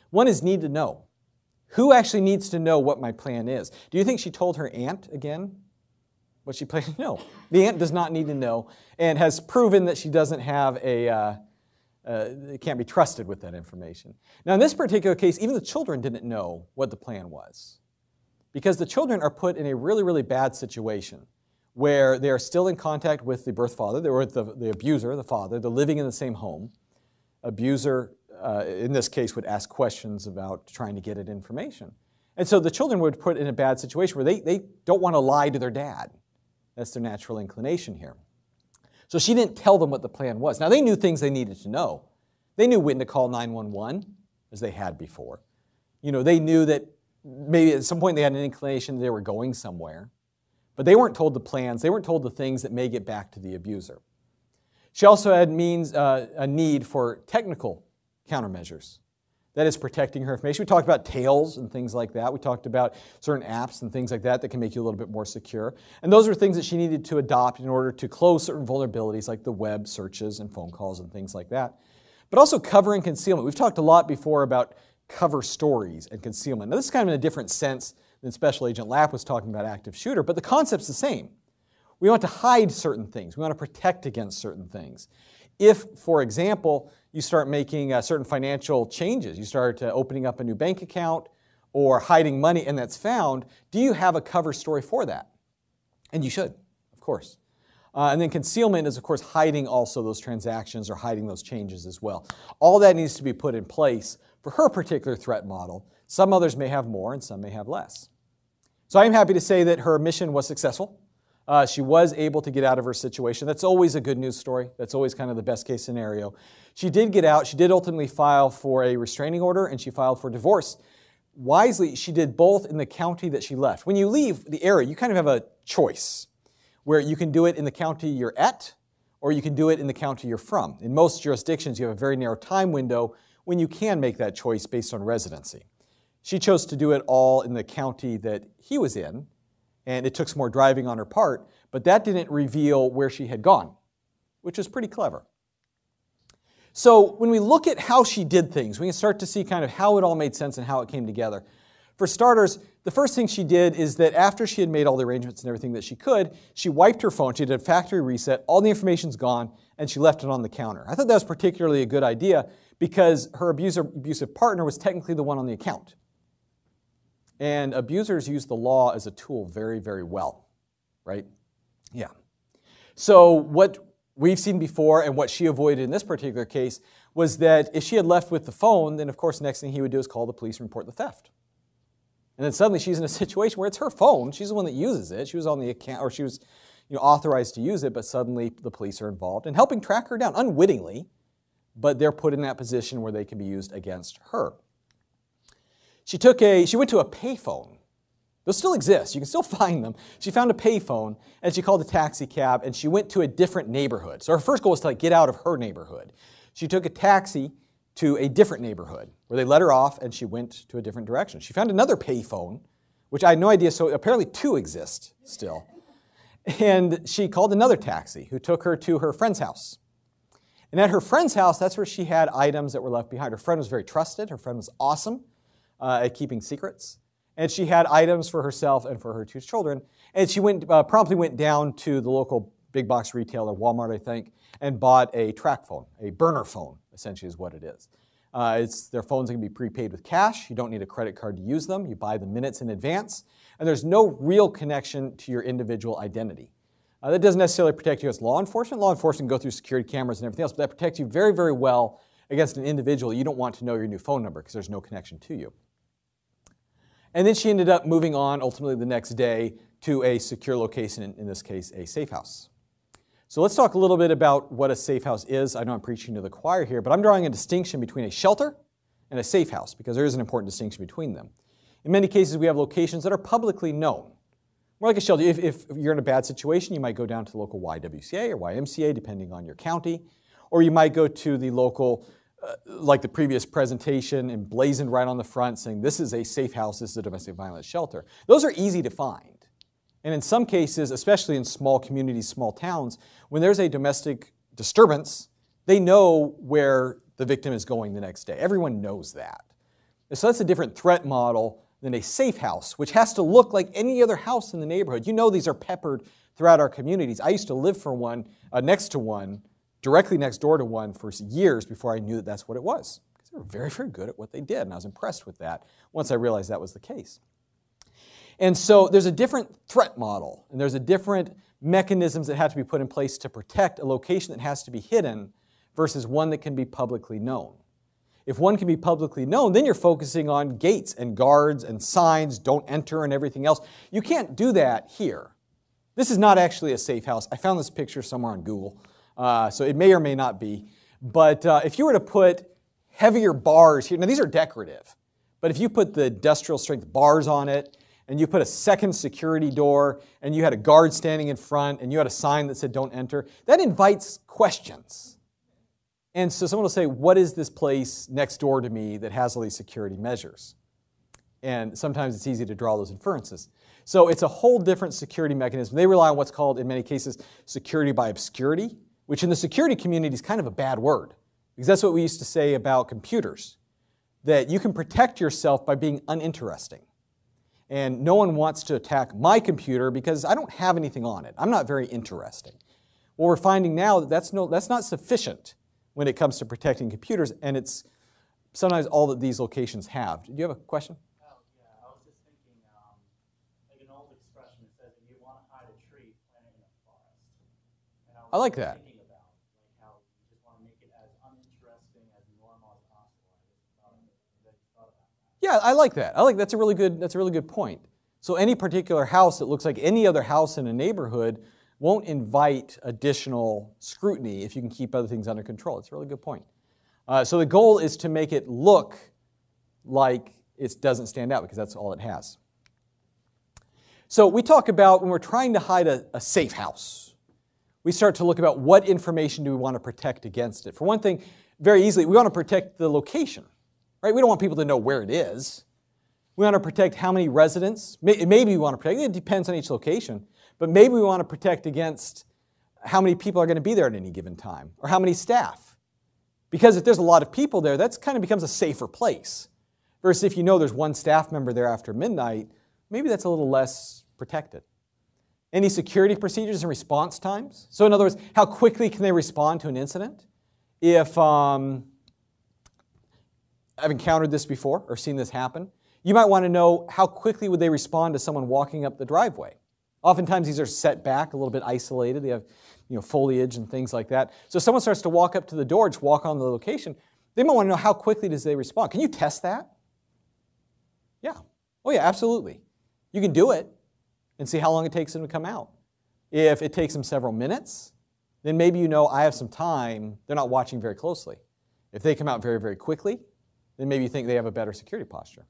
One is need to know. Who actually needs to know what my plan is? Do you think she told her aunt again what she planned? No. The aunt does not need to know and has proven that she doesn't have can't be trusted with that information. Now in this particular case, even the children didn't know what the plan was, because the children are put in a really, really bad situation where they are still in contact with the birth father, or with the abuser, the father. They're living in the same home. Abuser, in this case, would ask questions about trying to get at information. And so the children would put in a bad situation where they don't want to lie to their dad. That's their natural inclination here. So she didn't tell them what the plan was. Now, they knew things they needed to know. They knew when to call 911, as they had before. You know, they knew that maybe at some point they had an inclination they were going somewhere. But they weren't told the plans. They weren't told the things that may get back to the abuser. She also had a need for technical countermeasures. That is protecting her information. We talked about tails and things like that. We talked about certain apps and things like that that can make you a little bit more secure. And those are things that she needed to adopt in order to close certain vulnerabilities like the web searches and phone calls and things like that. But also cover and concealment. We've talked a lot before about cover stories and concealment. Now this is kind of in a different sense than Special Agent Lapp was talking about active shooter, but the concept's the same. We want to hide certain things. We want to protect against certain things. If, for example, you start making certain financial changes, you start opening up a new bank account or hiding money and that's found, do you have a cover story for that? And you should, of course. And then concealment is, of course, hiding also those transactions or hiding those changes as well. All that needs to be put in place for her particular threat model. Some others may have more and some may have less. So I am happy to say that her mission was successful. She was able to get out of her situation. That's always a good news story. That's always kind of the best case scenario. She did get out. She did ultimately file for a restraining order and she filed for divorce. Wisely, she did both in the county that she left. When you leave the area, you kind of have a choice where you can do it in the county you're at or you can do it in the county you're from. In most jurisdictions, you have a very narrow time window when you can make that choice based on residency. She chose to do it all in the county that he was in, and it took some more driving on her part, but that didn't reveal where she had gone, which was pretty clever. So when we look at how she did things, we can start to see kind of how it all made sense and how it came together. For starters, the first thing she did is that after she had made all the arrangements and everything that she could, she wiped her phone, she did a factory reset, all the information's gone, and she left it on the counter. I thought that was particularly a good idea because her abusive partner was technically the one on the account. And abusers use the law as a tool very, very well, right? Yeah. So what we've seen before and what she avoided in this particular case was that if she had left with the phone, then of course the next thing he would do is call the police and report the theft. And then suddenly she's in a situation where it's her phone, she's the one that uses it, she was on the account, or she was authorized to use it, but suddenly the police are involved and helping track her down, unwittingly, but they're put in that position where they can be used against her. She went to a payphone. Those still exist, you can still find them. She found a payphone and she called a taxi cab and she went to a different neighborhood. So her first goal was to get out of her neighborhood. She took a taxi to a different neighborhood where they let her off and she went to a different direction. She found another payphone, which I had no idea, so apparently 2 exist still. And she called another taxi who took her to her friend's house. And at her friend's house, that's where she had items that were left behind. Her friend was very trusted. Her friend was awesome at keeping secrets. And she had items for herself and for her 2 children. And she promptly went down to the local big box retailer, Walmart, I think, and bought a track phone, a burner phone, essentially is what it is. Their phones can be prepaid with cash. You don't need a credit card to use them. You buy the minutes in advance. And there's no real connection to your individual identity. That doesn't necessarily protect you against law enforcement. Law enforcement can go through security cameras and everything else, but that protects you very, very well against an individual. You don't want to know your new phone number because there's no connection to you. And then she ended up moving on, ultimately the next day, to a secure location, in this case, a safe house. So let's talk a little bit about what a safe house is. I know I'm preaching to the choir here, but I'm drawing a distinction between a shelter and a safe house because there is an important distinction between them. In many cases, we have locations that are publicly known. More like a shelter. If you're in a bad situation, you might go down to the local YWCA or YMCA, depending on your county, or you might go to the local, like the previous presentation, emblazoned right on the front saying this is a safe house, this is a domestic violence shelter. Those are easy to find. And in some cases, especially in small communities, small towns, when there's a domestic disturbance, they know where the victim is going the next day. Everyone knows that. So that's a different threat model than a safe house, which has to look like any other house in the neighborhood. You know these are peppered throughout our communities. I used to live for one, next to one, directly next door to one for years before I knew that that's what it was. Because they were very, very good at what they did, and I was impressed with that once I realized that was the case. And so there's a different threat model, and there's a different mechanisms that have to be put in place to protect a location that has to be hidden versus one that can be publicly known. If one can be publicly known, then you're focusing on gates and guards and signs, don't enter and everything else. You can't do that here. This is not actually a safe house. I found this picture somewhere on Google, so it may or may not be. But if you were to put heavier bars here, now these are decorative, but if you put the industrial strength bars on it, and you put a second security door, and you had a guard standing in front, and you had a sign that said don't enter, that invites questions. And so someone will say, what is this place next door to me that has all these security measures? And sometimes it's easy to draw those inferences. So it's a whole different security mechanism. They rely on what's called, in many cases, security by obscurity, which in the security community is kind of a bad word, because that's what we used to say about computers, that you can protect yourself by being uninteresting. And no one wants to attack my computer because I don't have anything on it. I'm not very interesting. Well, we're finding now that that's not sufficient when it comes to protecting computers, and it's sometimes all that these locations have. Do you have a question? Oh, yeah. I was just thinking, like an old expression that says, if you want to hide a tree, plant it in a forest. And I like that. Thinking about how you just want to make it as uninteresting, as normal as possible. I just thought about that. Yeah, I like that. That's a really good point. So any particular house that looks like any other house in a neighborhood won't invite additional scrutiny if you can keep other things under control. It's a really good point. So the goal is to make it look like it doesn't stand out because that's all it has. So we talk about when we're trying to hide a safe house, we start to look about what information do we want to protect against it. For one thing, very easily, we want to protect the location. Right? We don't want people to know where it is. We want to protect how many residents. Maybe we want to protect, it depends on each location, but maybe we want to protect against how many people are going to be there at any given time, or how many staff. Because if there's a lot of people there, that kind of becomes a safer place. Versus if you know there's one staff member there after midnight, maybe that's a little less protected. Any security procedures and response times? So in other words, how quickly can they respond to an incident? If I've encountered this before or seen this happen, you might want to know how quickly would they respond to someone walking up the driveway. Oftentimes these are set back, a little bit isolated. They have foliage and things like that. So if someone starts to walk up to the door, just walk on the location, they might want to know how quickly does they respond. Can you test that? Yeah. Oh yeah, absolutely. You can do it and see how long it takes them to come out. If it takes them several minutes, then maybe I have some time, they're not watching very closely. If they come out very, very quickly, then maybe you think they have a better security posture.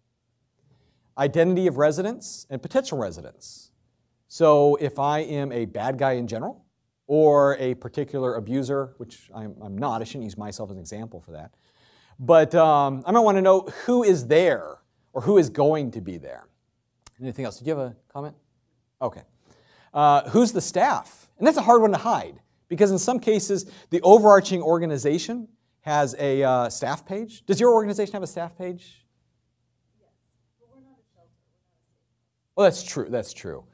Identity of residents and potential residents. So if I am a bad guy in general, or a particular abuser, which I'm not, I shouldn't use myself as an example for that, but I might want to know who is there, or who is going to be there. Anything else? Did you have a comment? Okay. Who's the staff? And that's a hard one to hide, because in some cases, the overarching organization has a staff page. Does your organization have a staff page? Yes, but we're not a shelter. We're not a safe house. Well, that's true. That's true.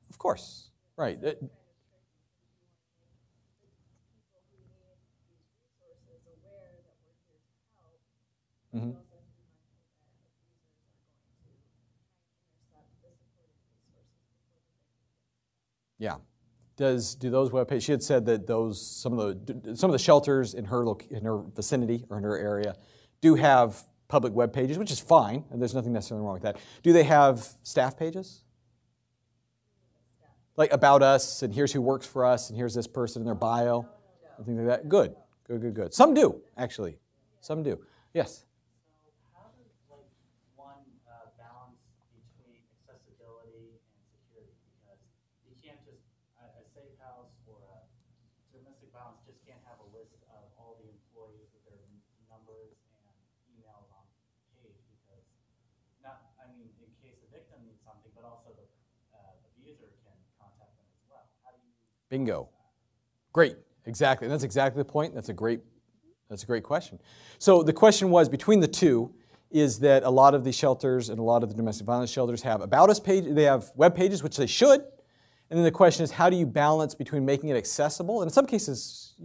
Of course, right. Mm-hmm. Yeah. Do those web pages? She had said that some of the shelters in her vicinity or in her area do have public web pages, which is fine, and there's nothing necessarily wrong with that. Do they have staff pages? Like about us, and here's who works for us, and here's this person in their bio, and things like that. Good, good, good, good. Some do, actually. Some do. Yes? So how does one balance between accessibility and security? Because you can't just, a safe house or a domestic violence just can't have a list of all the employees with their numbers and emails on page, because in case the victim needs something, but also the abuser can contact them as well. How do you... Bingo. Great. Exactly. And that's exactly the point. That's a great question. So the question was, between the two, is that a lot of the shelters and a lot of the domestic violence shelters have about us page, they have web pages, which they should. And then the question is, how do you balance between making it accessible, and in some cases,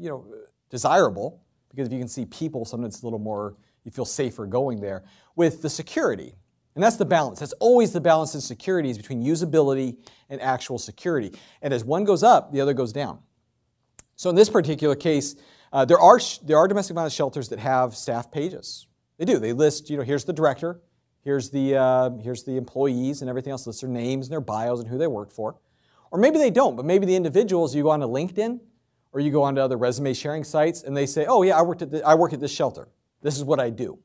desirable, because if you can see people, sometimes it's a little more, you feel safer going there, with the security. And that's the balance. That's always the balance in security, is between usability and actual security. And as one goes up, the other goes down. So in this particular case, there are domestic violence shelters that have staff pages. They do. They list, here's the director, here's the employees and everything else, lists their names and their bios and who they work for. Or maybe they don't, but maybe the individuals, you go onto LinkedIn or you go onto other resume sharing sites and they say, oh yeah, I work at this shelter. This is what I do.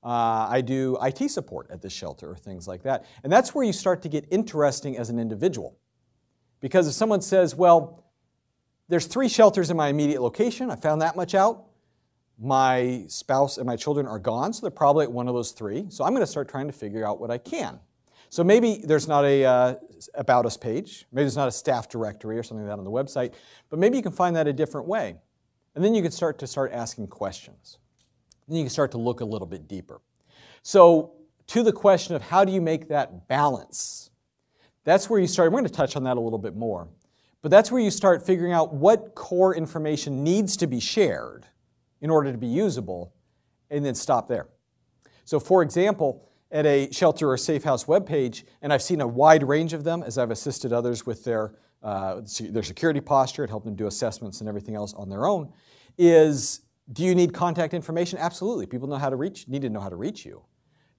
I do IT support at this shelter or things like that. And that's where you start to get interesting as an individual. Because if someone says, well, there's 3 shelters in my immediate location, I found that much out. My spouse and my children are gone, so they're probably at one of those 3. So I'm going to start trying to figure out what I can. So maybe there's not a About Us page, maybe there's not a staff directory or something like that on the website, but maybe you can find that a different way. And then you can start asking questions. Then you can start to look a little bit deeper. So to the question of how do you make that balance, that's where you start. We're going to touch on that a little bit more. But that's where you start figuring out what core information needs to be shared in order to be usable, and then stop there. So for example, at a shelter or safe house webpage, and I've seen a wide range of them as I've assisted others with their security posture and helped them do assessments and everything else on their own, is, do you need contact information? Absolutely. People need to know how to reach you.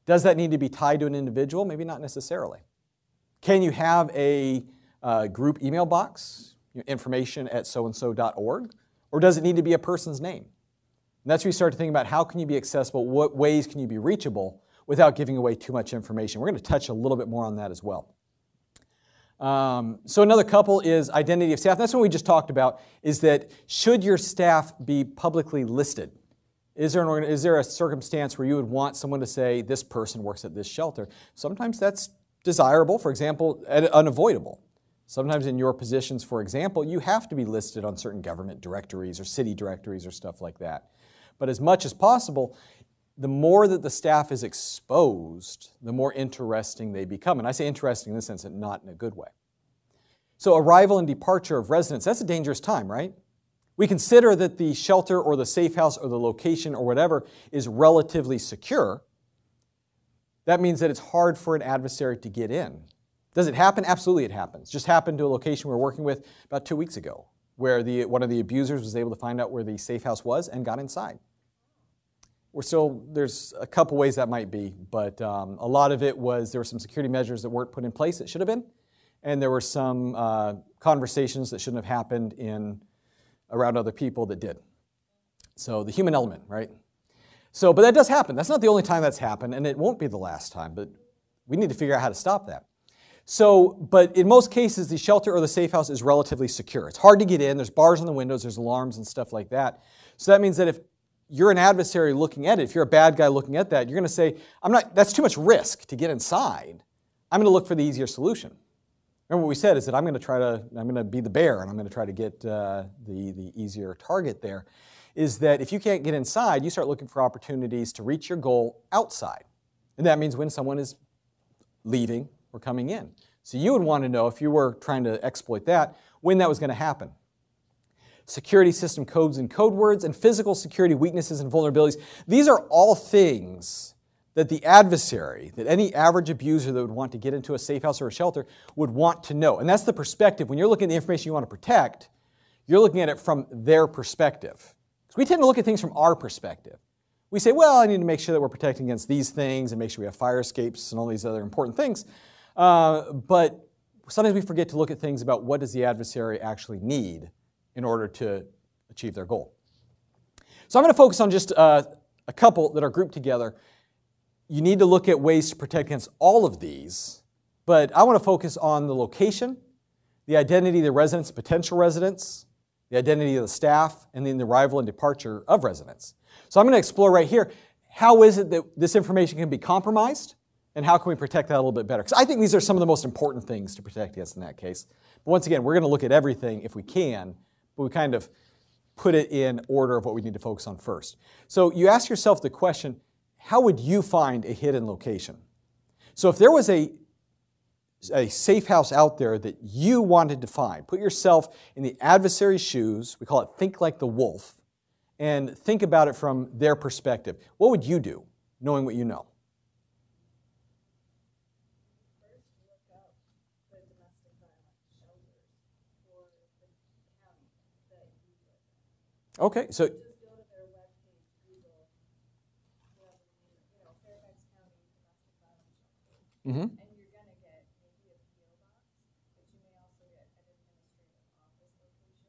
Does that need to be tied to an individual? Maybe not necessarily. Can you have a group email box, information@soandso.org, or does it need to be a person's name? And that's where you start to think about how can you be accessible, what ways can you be reachable without giving away too much information. We're going to touch a little bit more on that as well. So another couple is identity of staff. That's what we just talked about, is that should your staff be publicly listed? Is there a circumstance where you would want someone to say, this person works at this shelter? Sometimes that's desirable, for example, and unavoidable. Sometimes in your positions, for example, you have to be listed on certain government directories or city directories or stuff like that. But as much as possible, the more that the staff is exposed, the more interesting they become. And I say interesting in the sense that not in a good way. So arrival and departure of residents, that's a dangerous time, right? We consider that the shelter or the safe house or the location or whatever is relatively secure. That means that it's hard for an adversary to get in. Does it happen? Absolutely it happens. Just happened to a location we were working with about 2 weeks ago, where one of the abusers was able to find out where the safe house was and got inside. There's a couple ways that might be, but a lot of it was there were some security measures that weren't put in place that should have been, and there were some conversations that shouldn't have happened around other people that did. So the human element, right? So, but that does happen. That's not the only time that's happened, and it won't be the last time, but we need to figure out how to stop that. So, but in most cases, the shelter or the safe house is relatively secure. It's hard to get in. There's bars on the windows. There's alarms and stuff like that. So that means that if you're an adversary looking at it, if you're a bad guy looking at that, you're going to say, that's too much risk to get inside. I'm going to look for the easier solution. Remember what we said is that I'm going to be the bear, and I'm going to try to get the easier target there, is that if you can't get inside, you start looking for opportunities to reach your goal outside. And that means when someone is leaving or coming in. So you would want to know, if you were trying to exploit that, when that was going to happen. Security system codes and code words, and physical security weaknesses and vulnerabilities. These are all things that the adversary, that any average abuser that would want to get into a safe house or a shelter would want to know. And that's the perspective. When you're looking at the information you want to protect, you're looking at it from their perspective. Because we tend to look at things from our perspective. We say, well, I need to make sure that we're protecting against these things and make sure we have fire escapes and all these other important things. But sometimes we forget to look at things about what does the adversary actually need in order to achieve their goal. So I'm going to focus on just a couple that are grouped together. You need to look at ways to protect against all of these, but I want to focus on the location, the identity of the residents, potential residents, the identity of the staff, and then the arrival and departure of residents. So I'm going to explore right here, how is it that this information can be compromised, and how can we protect that a little bit better? Because I think these are some of the most important things to protect against in that case. But once again, we're going to look at everything if we can, but we kind of put it in order of what we need to focus on first. So you ask yourself the question, how would you find a hidden location? So if there was a safe house out there that you wanted to find, put yourself in the adversary's shoes, we call it think like the wolf, and think about it from their perspective. What would you do, knowing what you know? First, look up the domestic violence shelters for the county that you live in. Okay, so Just go to their webpage, Google, Fairfax County Domestic Violence Shelter. And you're going to get maybe a PO box, but you may also get an administrative office location.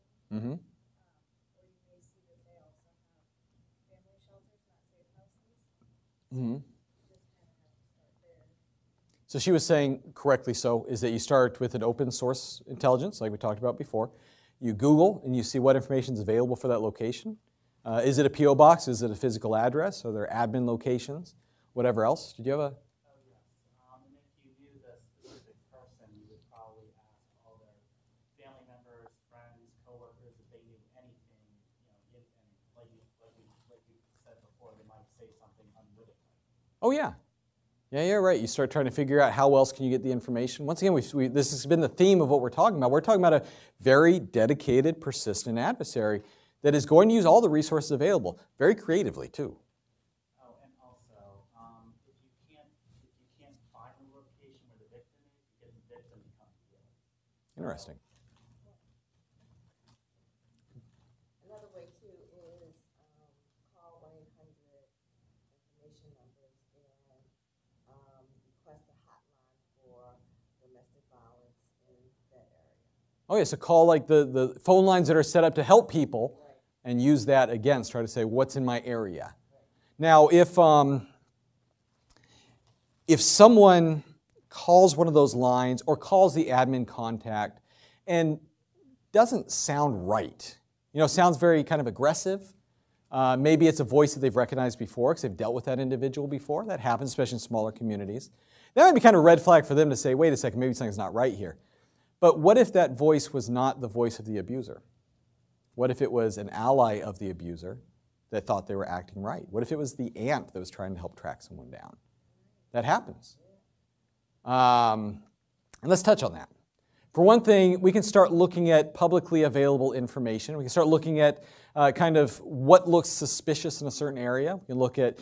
Or you may see that they also have family shelters, not safe houses. You just kind of have to start there. So she was saying, correctly so, is that you start with an open source intelligence, like we talked about before. You Google and you see what information is available for that location. Is it a PO box? Is it a physical address? Are there admin locations? Whatever else? Did you have a? Oh, yes. And if you knew the specific person, you would probably ask all their family members, friends, coworkers if they knew anything. And like you said before, they might say something unwittingly. Oh, yeah. Yeah, you're right. You start trying to figure out how else can you get the information. Once again, this has been the theme of what we're talking about. We're talking about a very dedicated, persistent adversary that is going to use all the resources available, very creatively too. Oh, and also, if you can't find the location where the victim is, you get the victim to come to you. Interesting. Another way too is call 1-800 information numbers and request a hotline for domestic violence in that area. Oh yeah, so call like the phone lines that are set up to help people and use that against, try to say what's in my area. Now if someone calls one of those lines or calls the admin contact and doesn't sound right, sounds very kind of aggressive, Maybe it's a voice that they've recognized before because they've dealt with that individual before. That happens, especially in smaller communities. That might be kind of a red flag for them to say, wait a second, maybe something's not right here. But what if that voice was not the voice of the abuser? What if it was an ally of the abuser that thought they were acting right? What if it was the aunt that was trying to help track someone down? That happens. And let's touch on that. For one thing, we can start looking at publicly available information. We can start looking at kind of what looks suspicious in a certain area. We can look at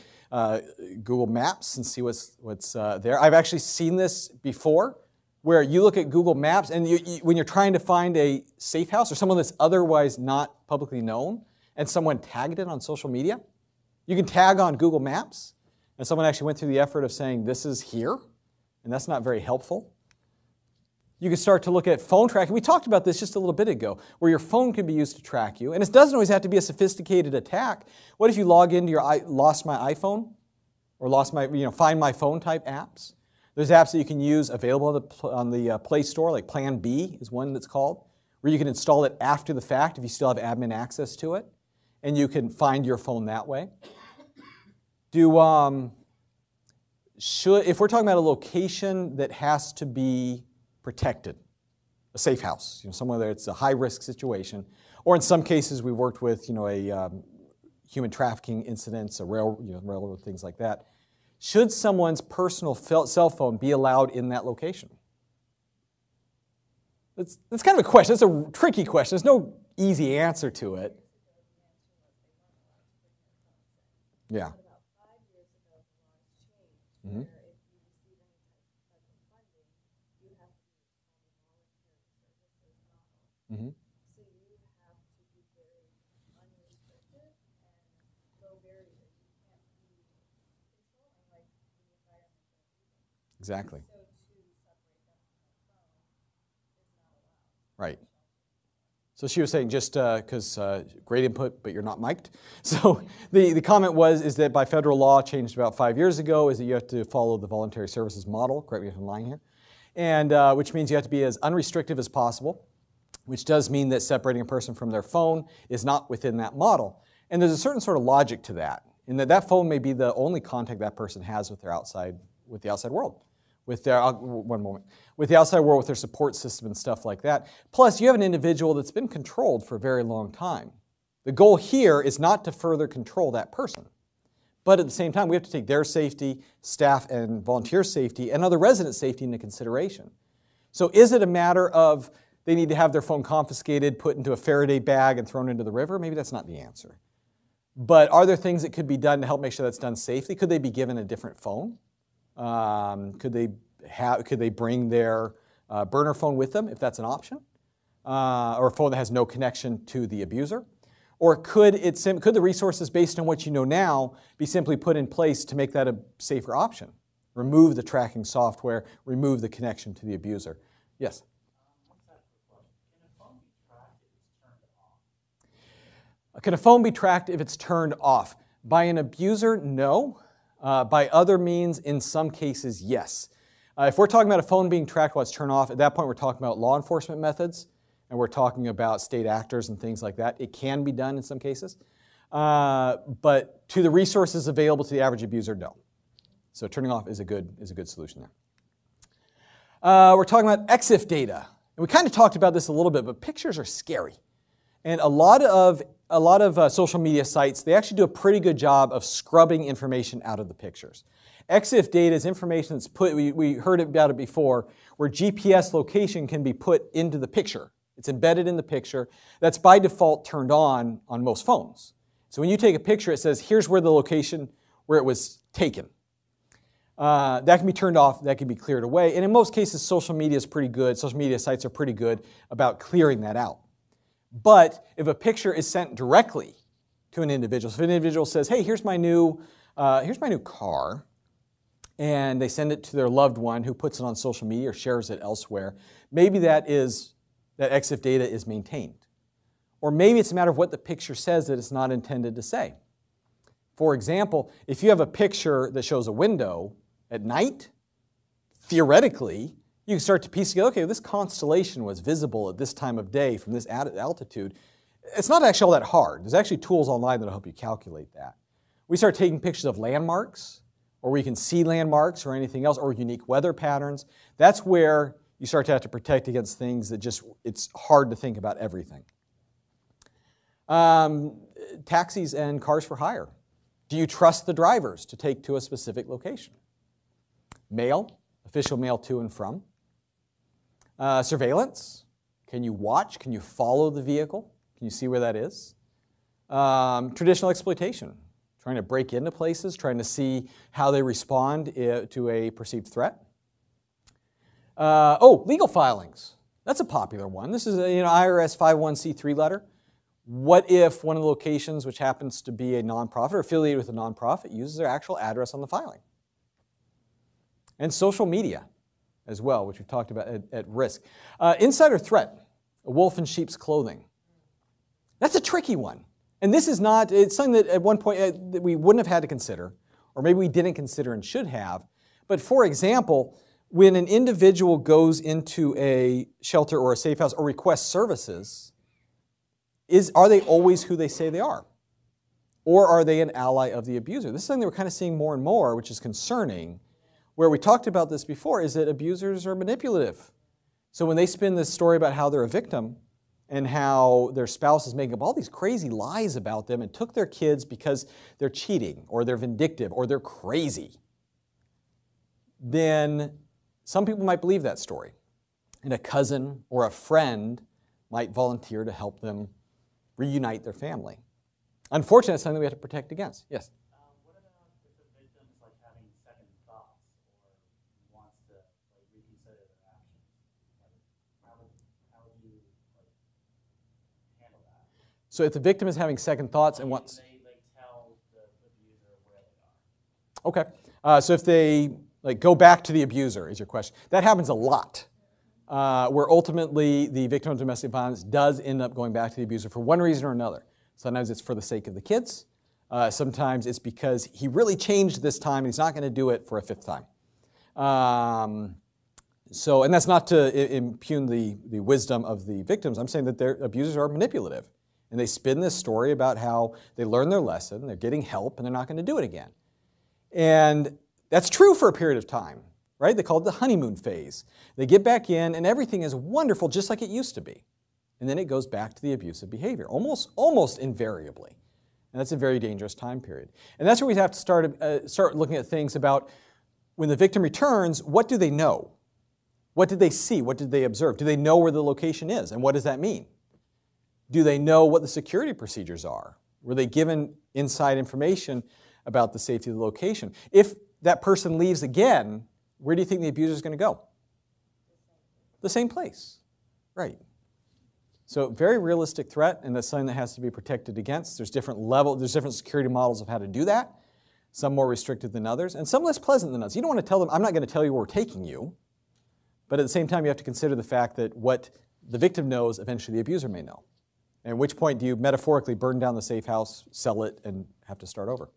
Google Maps and see what's there. I've actually seen this before, where you look at Google Maps and when you're trying to find a safe house or someone that's otherwise not publicly known and someone tagged it on social media, you can tag on Google Maps and someone actually went through the effort of saying this is here, and that's not very helpful. You can start to look at phone tracking. We talked about this just a little bit ago, where your phone can be used to track you. And it doesn't always have to be a sophisticated attack. What if you log into your lost my iPhone or lost my, find my phone type apps? There's apps that you can use available on the Play Store, like Plan B is one that's called, where you can install it after the fact if you still have admin access to it, and you can find your phone that way. If we're talking about a location that has to be protected, a safe house, somewhere that it's a high-risk situation, or in some cases we worked with, human trafficking incidents, railroad, things like that. Should someone's personal cell phone be allowed in that location? That's kind of a question. It's a tricky question. There's no easy answer to it. Yeah. Mm-hmm. Mm-hmm. So you have to be very unrestricted and low barrier. You can't be controlling like the environment. Exactly. So to separate them from the phone is not allowed. Right. So she was saying just because great input, but you're not mic'd. So the comment is that by federal law, changed about 5 years ago, is that you have to follow the voluntary services model. Correct me if I'm lying here. And which means you have to be as unrestrictive as possible, which does mean that separating a person from their phone is not within that model. And there's a certain sort of logic to that, in that that phone may be the only contact that person has with the outside world, with their with the outside world, with their support system and stuff like that. Plus, you have an individual that's been controlled for a very long time. The goal here is not to further control that person, but at the same time, we have to take their safety, staff and volunteer safety, and other resident safety into consideration. So is it a matter of they need to have their phone confiscated, put into a Faraday bag, and thrown into the river? Maybe that's not the answer. But are there things that could be done to help make sure that's done safely? Could they be given a different phone? Could they bring their burner phone with them, if that's an option? Or a phone that has no connection to the abuser? Or could the resources, based on what you know now, be simply put in place to make that a safer option? Remove the tracking software, remove the connection to the abuser. Yes? Can a phone be tracked if it's turned off? By an abuser, no. By other means, in some cases, yes. If we're talking about a phone being tracked while it's turned off, at that point we're talking about law enforcement methods, and we're talking about state actors and things like that. It can be done in some cases. But to the resources available to the average abuser, no. So turning off is a good solution there. We're talking about EXIF data. And we kind of talked about this a little bit, but pictures are scary. And a lot of social media sites, they actually do a pretty good job of scrubbing information out of the pictures. EXIF data is information that's put, we heard about it before, where GPS location can be put into the picture. It's embedded in the picture. That's by default turned on most phones. So when you take a picture, it says, here's where the location where it was taken. That can be turned off, that can be cleared away. And in most cases, social media is pretty good. Social media sites are pretty good about clearing that out. But if a picture is sent directly to an individual, so if an individual says, hey, here's my new car, and they send it to their loved one who puts it on social media or shares it elsewhere, maybe that EXIF data is maintained. Or maybe it's a matter of what the picture says that it's not intended to say. For example, if you have a picture that shows a window at night, theoretically, you can start to piece together, okay, this constellation was visible at this time of day from this altitude. It's not actually all that hard. There's actually tools online that'll help you calculate that. We start taking pictures of landmarks, or we can see landmarks or anything else, or unique weather patterns. That's where you start to have to protect against things that just, it's hard to think about everything. Taxis and cars for hire. Do you trust the drivers to take to a specific location? Mail, official mail to and from. Surveillance. Can you watch? Can you follow the vehicle? Can you see where that is? Traditional exploitation. Trying to break into places, trying to see how they respond to a perceived threat. Legal filings. That's a popular one. This is a IRS 501c3 letter. What if one of the locations, which happens to be a nonprofit or affiliated with a nonprofit, uses their actual address on the filing? And social media as well, which we've talked about at risk. Insider threat, a wolf in sheep's clothing. That's a tricky one. And this is not, it's something that at one point that we wouldn't have had to consider, or maybe we didn't consider and should have. But for example, when an individual goes into a shelter or a safe house or requests services, are they always who they say they are? Or are they an ally of the abuser? This is something that we're kind of seeing more and more, which is concerning. Where we talked about this before is that abusers are manipulative. So when they spin this story about how they're a victim and how their spouse is making up all these crazy lies about them and took their kids because they're cheating or they're vindictive or they're crazy, then some people might believe that story. And a cousin or a friend might volunteer to help them reunite their family. Unfortunately, it's something we have to protect against. Yes? What about if the victim is like having second thoughts or wants to like reconsider their actions? Like, how would you like handle that? So if the victim is having second thoughts and wants... They tell the abuser where they are. Okay. So if they go back to the abuser is your question. That happens a lot. Where ultimately the victim of domestic violence does end up going back to the abuser for one reason or another. Sometimes it's for the sake of the kids. Sometimes it's because he really changed this time and he's not going to do it for a fifth time. And that's not to impugn the wisdom of the victims. I'm saying that their abusers are manipulative. And they spin this story about how they learned their lesson, they're getting help, and they're not going to do it again. And that's true for a period of time. Right? They call it the honeymoon phase. They get back in and everything is wonderful just like it used to be. And then it goes back to the abusive behavior, almost invariably. And that's a very dangerous time period. And that's where we have to start looking at things about when the victim returns, what do they know? What did they see? What did they observe? Do they know where the location is? And what does that mean? Do they know what the security procedures are? Were they given inside information about the safety of the location? If that person leaves again, where do you think the abuser is going to go? The same place. Right. So very realistic threat, and that's something that has to be protected against. There's different security models of how to do that. Some more restrictive than others, and some less pleasant than others. You don't want to tell them, I'm not going to tell you where we're taking you, but at the same time you have to consider the fact that what the victim knows, eventually the abuser may know. And at which point do you metaphorically burn down the safe house, sell it, and have to start over.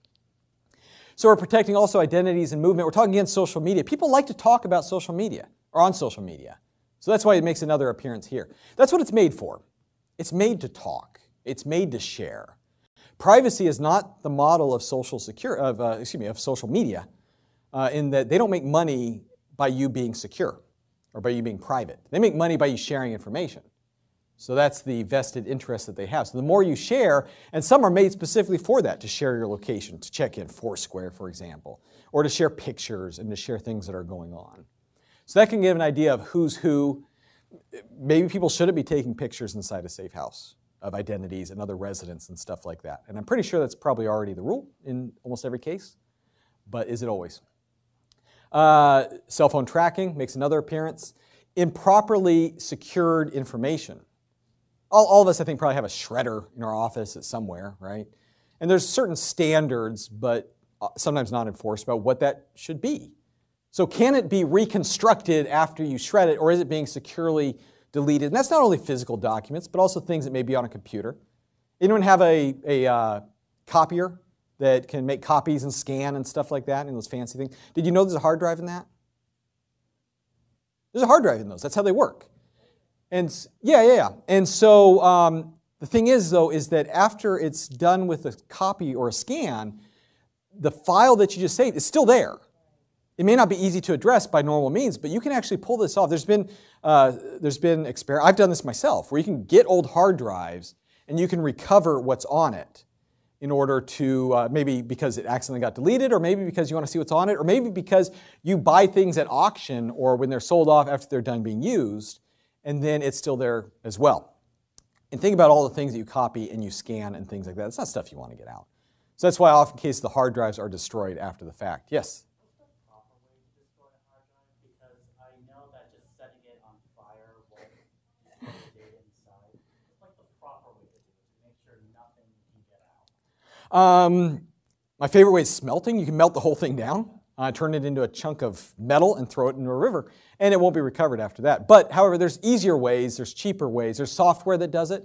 So we're protecting also identities and movement. We're talking against social media. People like to talk about social media, or on social media. So that's why it makes another appearance here. That's what it's made for. It's made to talk. It's made to share. Privacy is not the model of social media, in that they don't make money by you being secure or by you being private. They make money by you sharing information. So that's the vested interest that they have. So the more you share, and some are made specifically for that, to share your location, to check in Foursquare, for example, or to share pictures and to share things that are going on. So that can give an idea of who's who. Maybe people shouldn't be taking pictures inside a safe house of identities and other residents and stuff like that. And I'm pretty sure that's probably already the rule in almost every case, but is it always? Cell phone tracking makes another appearance. Improperly secured information. All of us, I think, probably have a shredder in our office at somewhere, right? And there's certain standards, but sometimes not enforced, about what that should be. So can it be reconstructed after you shred it, or is it being securely deleted? And that's not only physical documents, but also things that may be on a computer. Anyone have a copier that can make copies and scan and stuff like that, and those fancy things? Did you know there's a hard drive in that? There's a hard drive in those. That's how they work. And yeah. And so The thing is, though, is that after it's done with a copy or a scan, the file that you just saved is still there. It may not be easy to address by normal means, but you can actually pull this off. I've done this myself, where you can get old hard drives and you can recover what's on it in order to, maybe because it accidentally got deleted, or maybe because you want to see what's on it, or maybe because you buy things at auction or when they're sold off after they're done being used, and then it's still there as well. And think about all the things that you copy and you scan and things like that. It's not stuff you want to get out. So that's why often cases the hard drives are destroyed after the fact. Yes? What's the proper way to destroy a hard drive? Because I know that just setting it on fire will destroy the data inside. What's like the proper way to do it to make sure nothing can get out? My favorite way is smelting. You can melt the whole thing down, turn it into a chunk of metal and throw it into a river, and it won't be recovered after that. But however, there's easier ways, there's cheaper ways, there's software that does it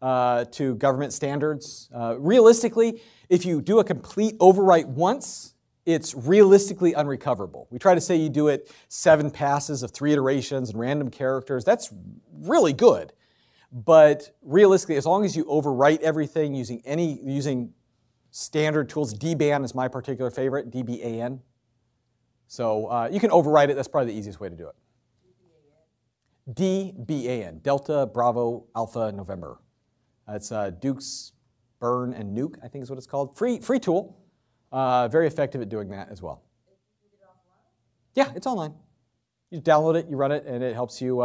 to government standards. Realistically, if you do a complete overwrite once, it's realistically unrecoverable. We try to say you do it 7 passes of 3 iterations and random characters. That's really good. But realistically, as long as you overwrite everything using standard tools, DBAN is my particular favorite, DBAN. So you can overwrite it. That's probably the easiest way to do it. DBAN, Delta, Bravo, Alpha, November. It's Duke's Burn and Nuke, I think is what it's called. Free tool. Very effective at doing that as well. Yeah, it's online. You download it, you run it, and it helps you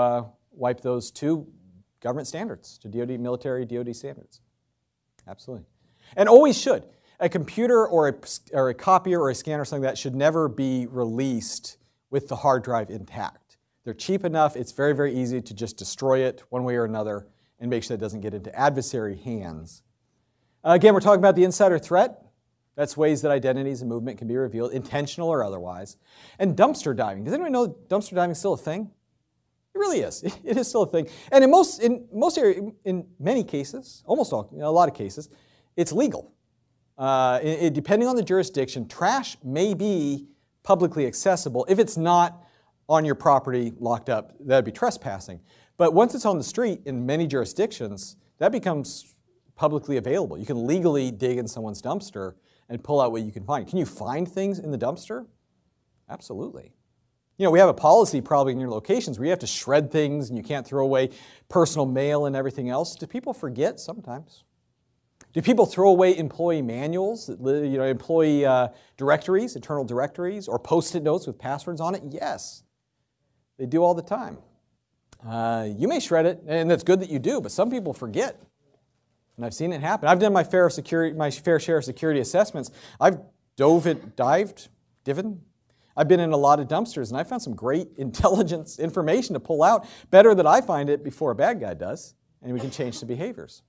wipe those to government standards, to DoD, military DoD standards. Absolutely. And always should. A computer or a copier or a scanner or something like that should never be released with the hard drive intact. They're cheap enough, it's very, very easy to just destroy it one way or another and make sure it doesn't get into adversary hands. Again, we're talking about the insider threat. That's ways that identities and movement can be revealed, intentional or otherwise. And dumpster diving. Does anyone know dumpster diving is still a thing? It really is. It is still a thing. And in many cases, almost all, a lot of cases, it's legal. Depending on the jurisdiction, trash may be publicly accessible. If it's not on your property locked up, that'd be trespassing. But once it's on the street in many jurisdictions, that becomes publicly available. You can legally dig in someone's dumpster and pull out what you can find. Can you find things in the dumpster? Absolutely. You know, we have a policy probably in your locations where you have to shred things and you can't throw away personal mail and everything else. Do people forget? Sometimes. Do people throw away employee manuals, employee directories, internal directories, or Post-it notes with passwords on it? Yes. They do all the time. You may shred it, and that's good that you do, but some people forget. And I've seen it happen. I've done my fair share of security assessments. I've dived. I've been in a lot of dumpsters, and I found some great intelligence information to pull out. Better that I find it before a bad guy does, and we can change the behaviors.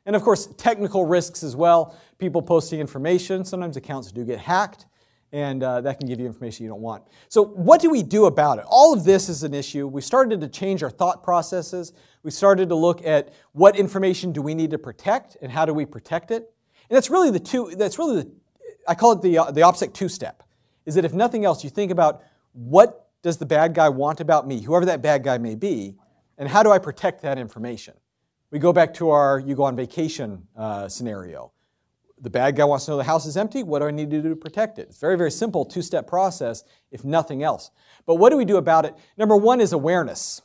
And of course, technical risks as well. People posting information. Sometimes accounts do get hacked, and that can give you information you don't want. So what do we do about it? All of this is an issue. We started to change our thought processes. We started to look at what information do we need to protect, and how do we protect it. And that's really I call it the Opsec 2-step, is that if nothing else, you think about what does the bad guy want about me, whoever that bad guy may be, and how do I protect that information? We go back to our you go on vacation scenario. The bad guy wants to know the house is empty. What do I need to do to protect it? It's a very, very simple 2-step process, if nothing else. But what do we do about it? Number one is awareness.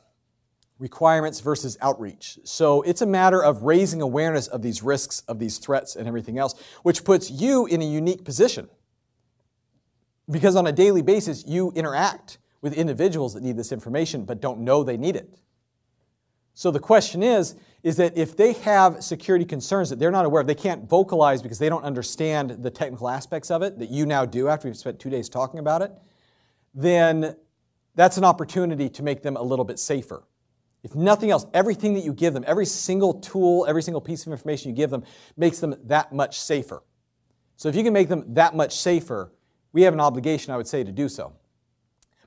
Requirements versus outreach. So it's a matter of raising awareness of these risks, of these threats, and everything else, which puts you in a unique position. Because on a daily basis, you interact with individuals that need this information but don't know they need it. So the question is that if they have security concerns that they're not aware of, they can't vocalize because they don't understand the technical aspects of it that you now do after we've spent 2 days talking about it, then that's an opportunity to make them a little bit safer. If nothing else, everything that you give them, every single tool, every single piece of information you give them makes them that much safer. So if you can make them that much safer, we have an obligation, I would say, to do so.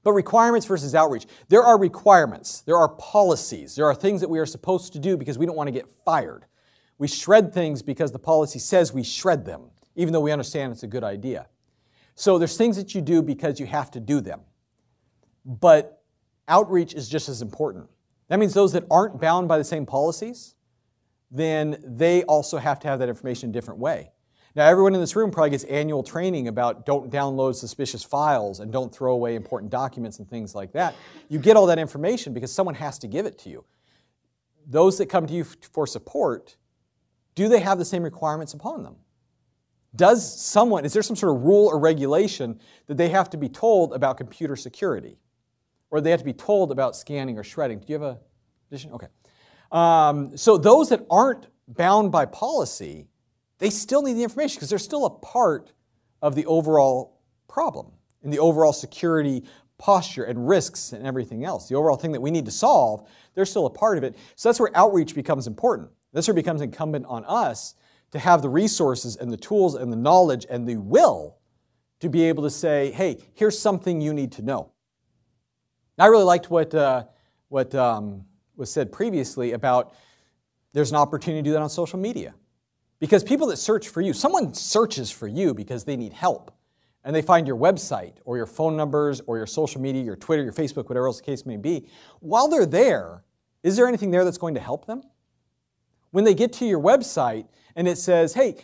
But requirements versus outreach. There are requirements. There are policies. There are things that we are supposed to do because we don't want to get fired. We shred things because the policy says we shred them, even though we understand it's a good idea. So there's things that you do because you have to do them. But outreach is just as important. That means those that aren't bound by the same policies, then they also have to have that information in a different way. Now, everyone in this room probably gets annual training about don't download suspicious files and don't throw away important documents and things like that. You get all that information because someone has to give it to you. Those that come to you for support, do they have the same requirements upon them? Is there some sort of rule or regulation that they have to be told about computer security? Or they have to be told about scanning or shredding? Do you have a addition? Okay. So those that aren't bound by policy, they still need the information because they're still a part of the overall problem and the overall security posture and risks and everything else. The overall thing that we need to solve, they're still a part of it. So that's where outreach becomes important. That's where it becomes incumbent on us to have the resources and the tools and the knowledge and the will to be able to say, hey, here's something you need to know. I really liked what was said previously about there's an opportunity to do that on social media. Because people that search for you, someone searches for you because they need help. And they find your website or your phone numbers or your social media, your Twitter, your Facebook, whatever else the case may be. While they're there, is there anything there that's going to help them? When they get to your website and it says, hey,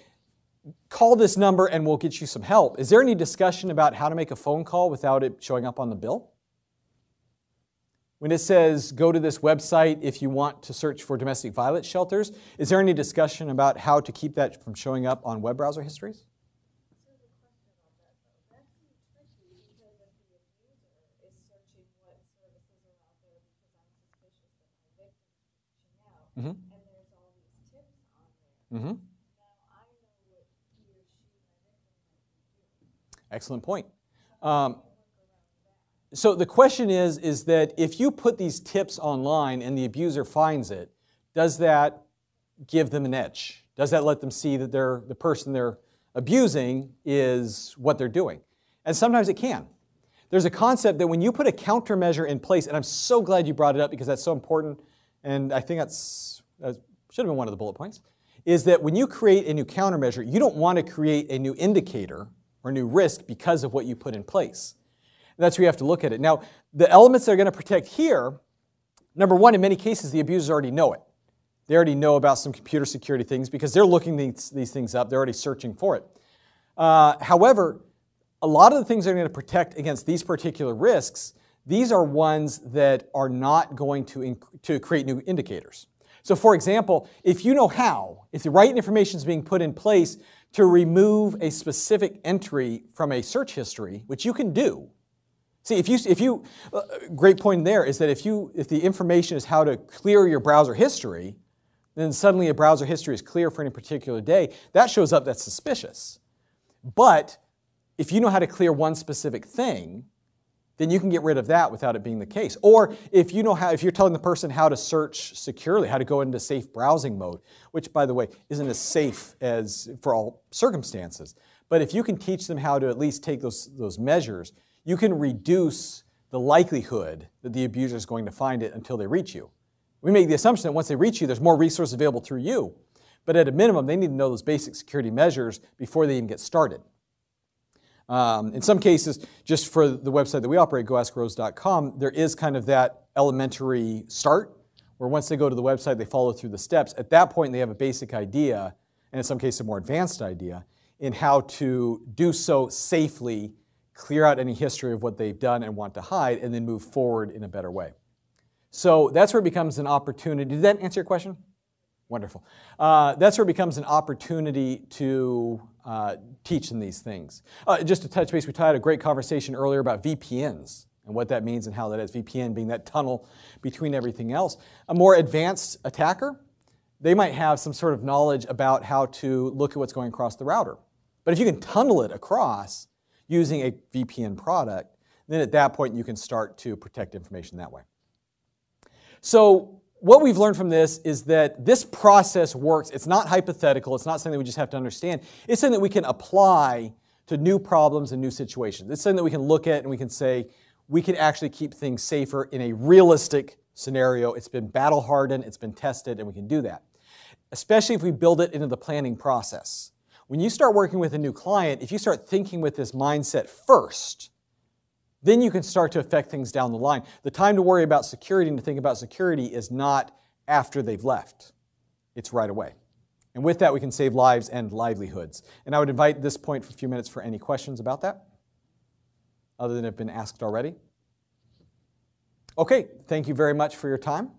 call this number and we'll get you some help, is there any discussion about how to make a phone call without it showing up on the bill? When it says, go to this website if you want to search for domestic violence shelters, is there any discussion about how to keep that from showing up on web browser histories? So the question about that, though, that can be tricky because if the abuser is searching what services are out there because I'm suspicious that my victim is reaching out, and there's all these tips on there. Now I know what he or she, my victim, might be doing. Excellent point. So the question is that if you put these tips online and the abuser finds it, does that give them an edge? Does that let them see that the person they're abusing is what they're doing? And sometimes it can. There's a concept that when you put a countermeasure in place, and I'm so glad you brought it up because that's so important, and I think that should have been one of the bullet points, is that when you create a new countermeasure, you don't want to create a new indicator or new risk because of what you put in place. That's where you have to look at it. Now, the elements that are going to protect here, number one, in many cases, the abusers already know it. They already know about some computer security things because they're looking these things up. They're already searching for it. However, a lot of the things that are going to protect against these particular risks, these are ones that are not going to create new indicators. So, for example, if you know how, if the right information is being put in place to remove a specific entry from a search history, which you can do. See, great point there is that if the information is how to clear your browser history, then suddenly a browser history is clear for any particular day, that shows up that's suspicious. But if you know how to clear one specific thing, then you can get rid of that without it being the case. Or if you're telling the person how to search securely, how to go into safe browsing mode, which, by the way, isn't as safe as for all circumstances. But if you can teach them how to at least take those measures, you can reduce the likelihood that the abuser is going to find it until they reach you. We make the assumption that once they reach you, there's more resources available through you. But at a minimum, they need to know those basic security measures before they even get started. In some cases, just for the website that we operate, goaskrose.com, there is kind of that elementary start, where once they go to the website, they follow through the steps. At that point, they have a basic idea, and in some cases a more advanced idea, in how to do so safely, clear out any history of what they've done and want to hide, and then move forward in a better way. So that's where it becomes an opportunity. Did that answer your question? Wonderful. That's where it becomes an opportunity to teach them these things. Just to touch base, we had a great conversation earlier about VPNs and what that means and how that is, VPN being that tunnel between everything else. A more advanced attacker, they might have some sort of knowledge about how to look at what's going across the router. But if you can tunnel it across using a VPN product, then at that point you can start to protect information that way. So what we've learned from this is that this process works. It's not hypothetical. It's not something that we just have to understand. It's something that we can apply to new problems and new situations. It's something that we can look at and we can say, we can actually keep things safer in a realistic scenario. It's been battle hardened, it's been tested, and we can do that. Especially if we build it into the planning process. When you start working with a new client, if you start thinking with this mindset first, then you can start to affect things down the line. The time to worry about security and to think about security is not after they've left. it's right away. And with that, we can save lives and livelihoods. And I would invite at this point for a few minutes for any questions about that, other than have been asked already. Okay, thank you very much for your time.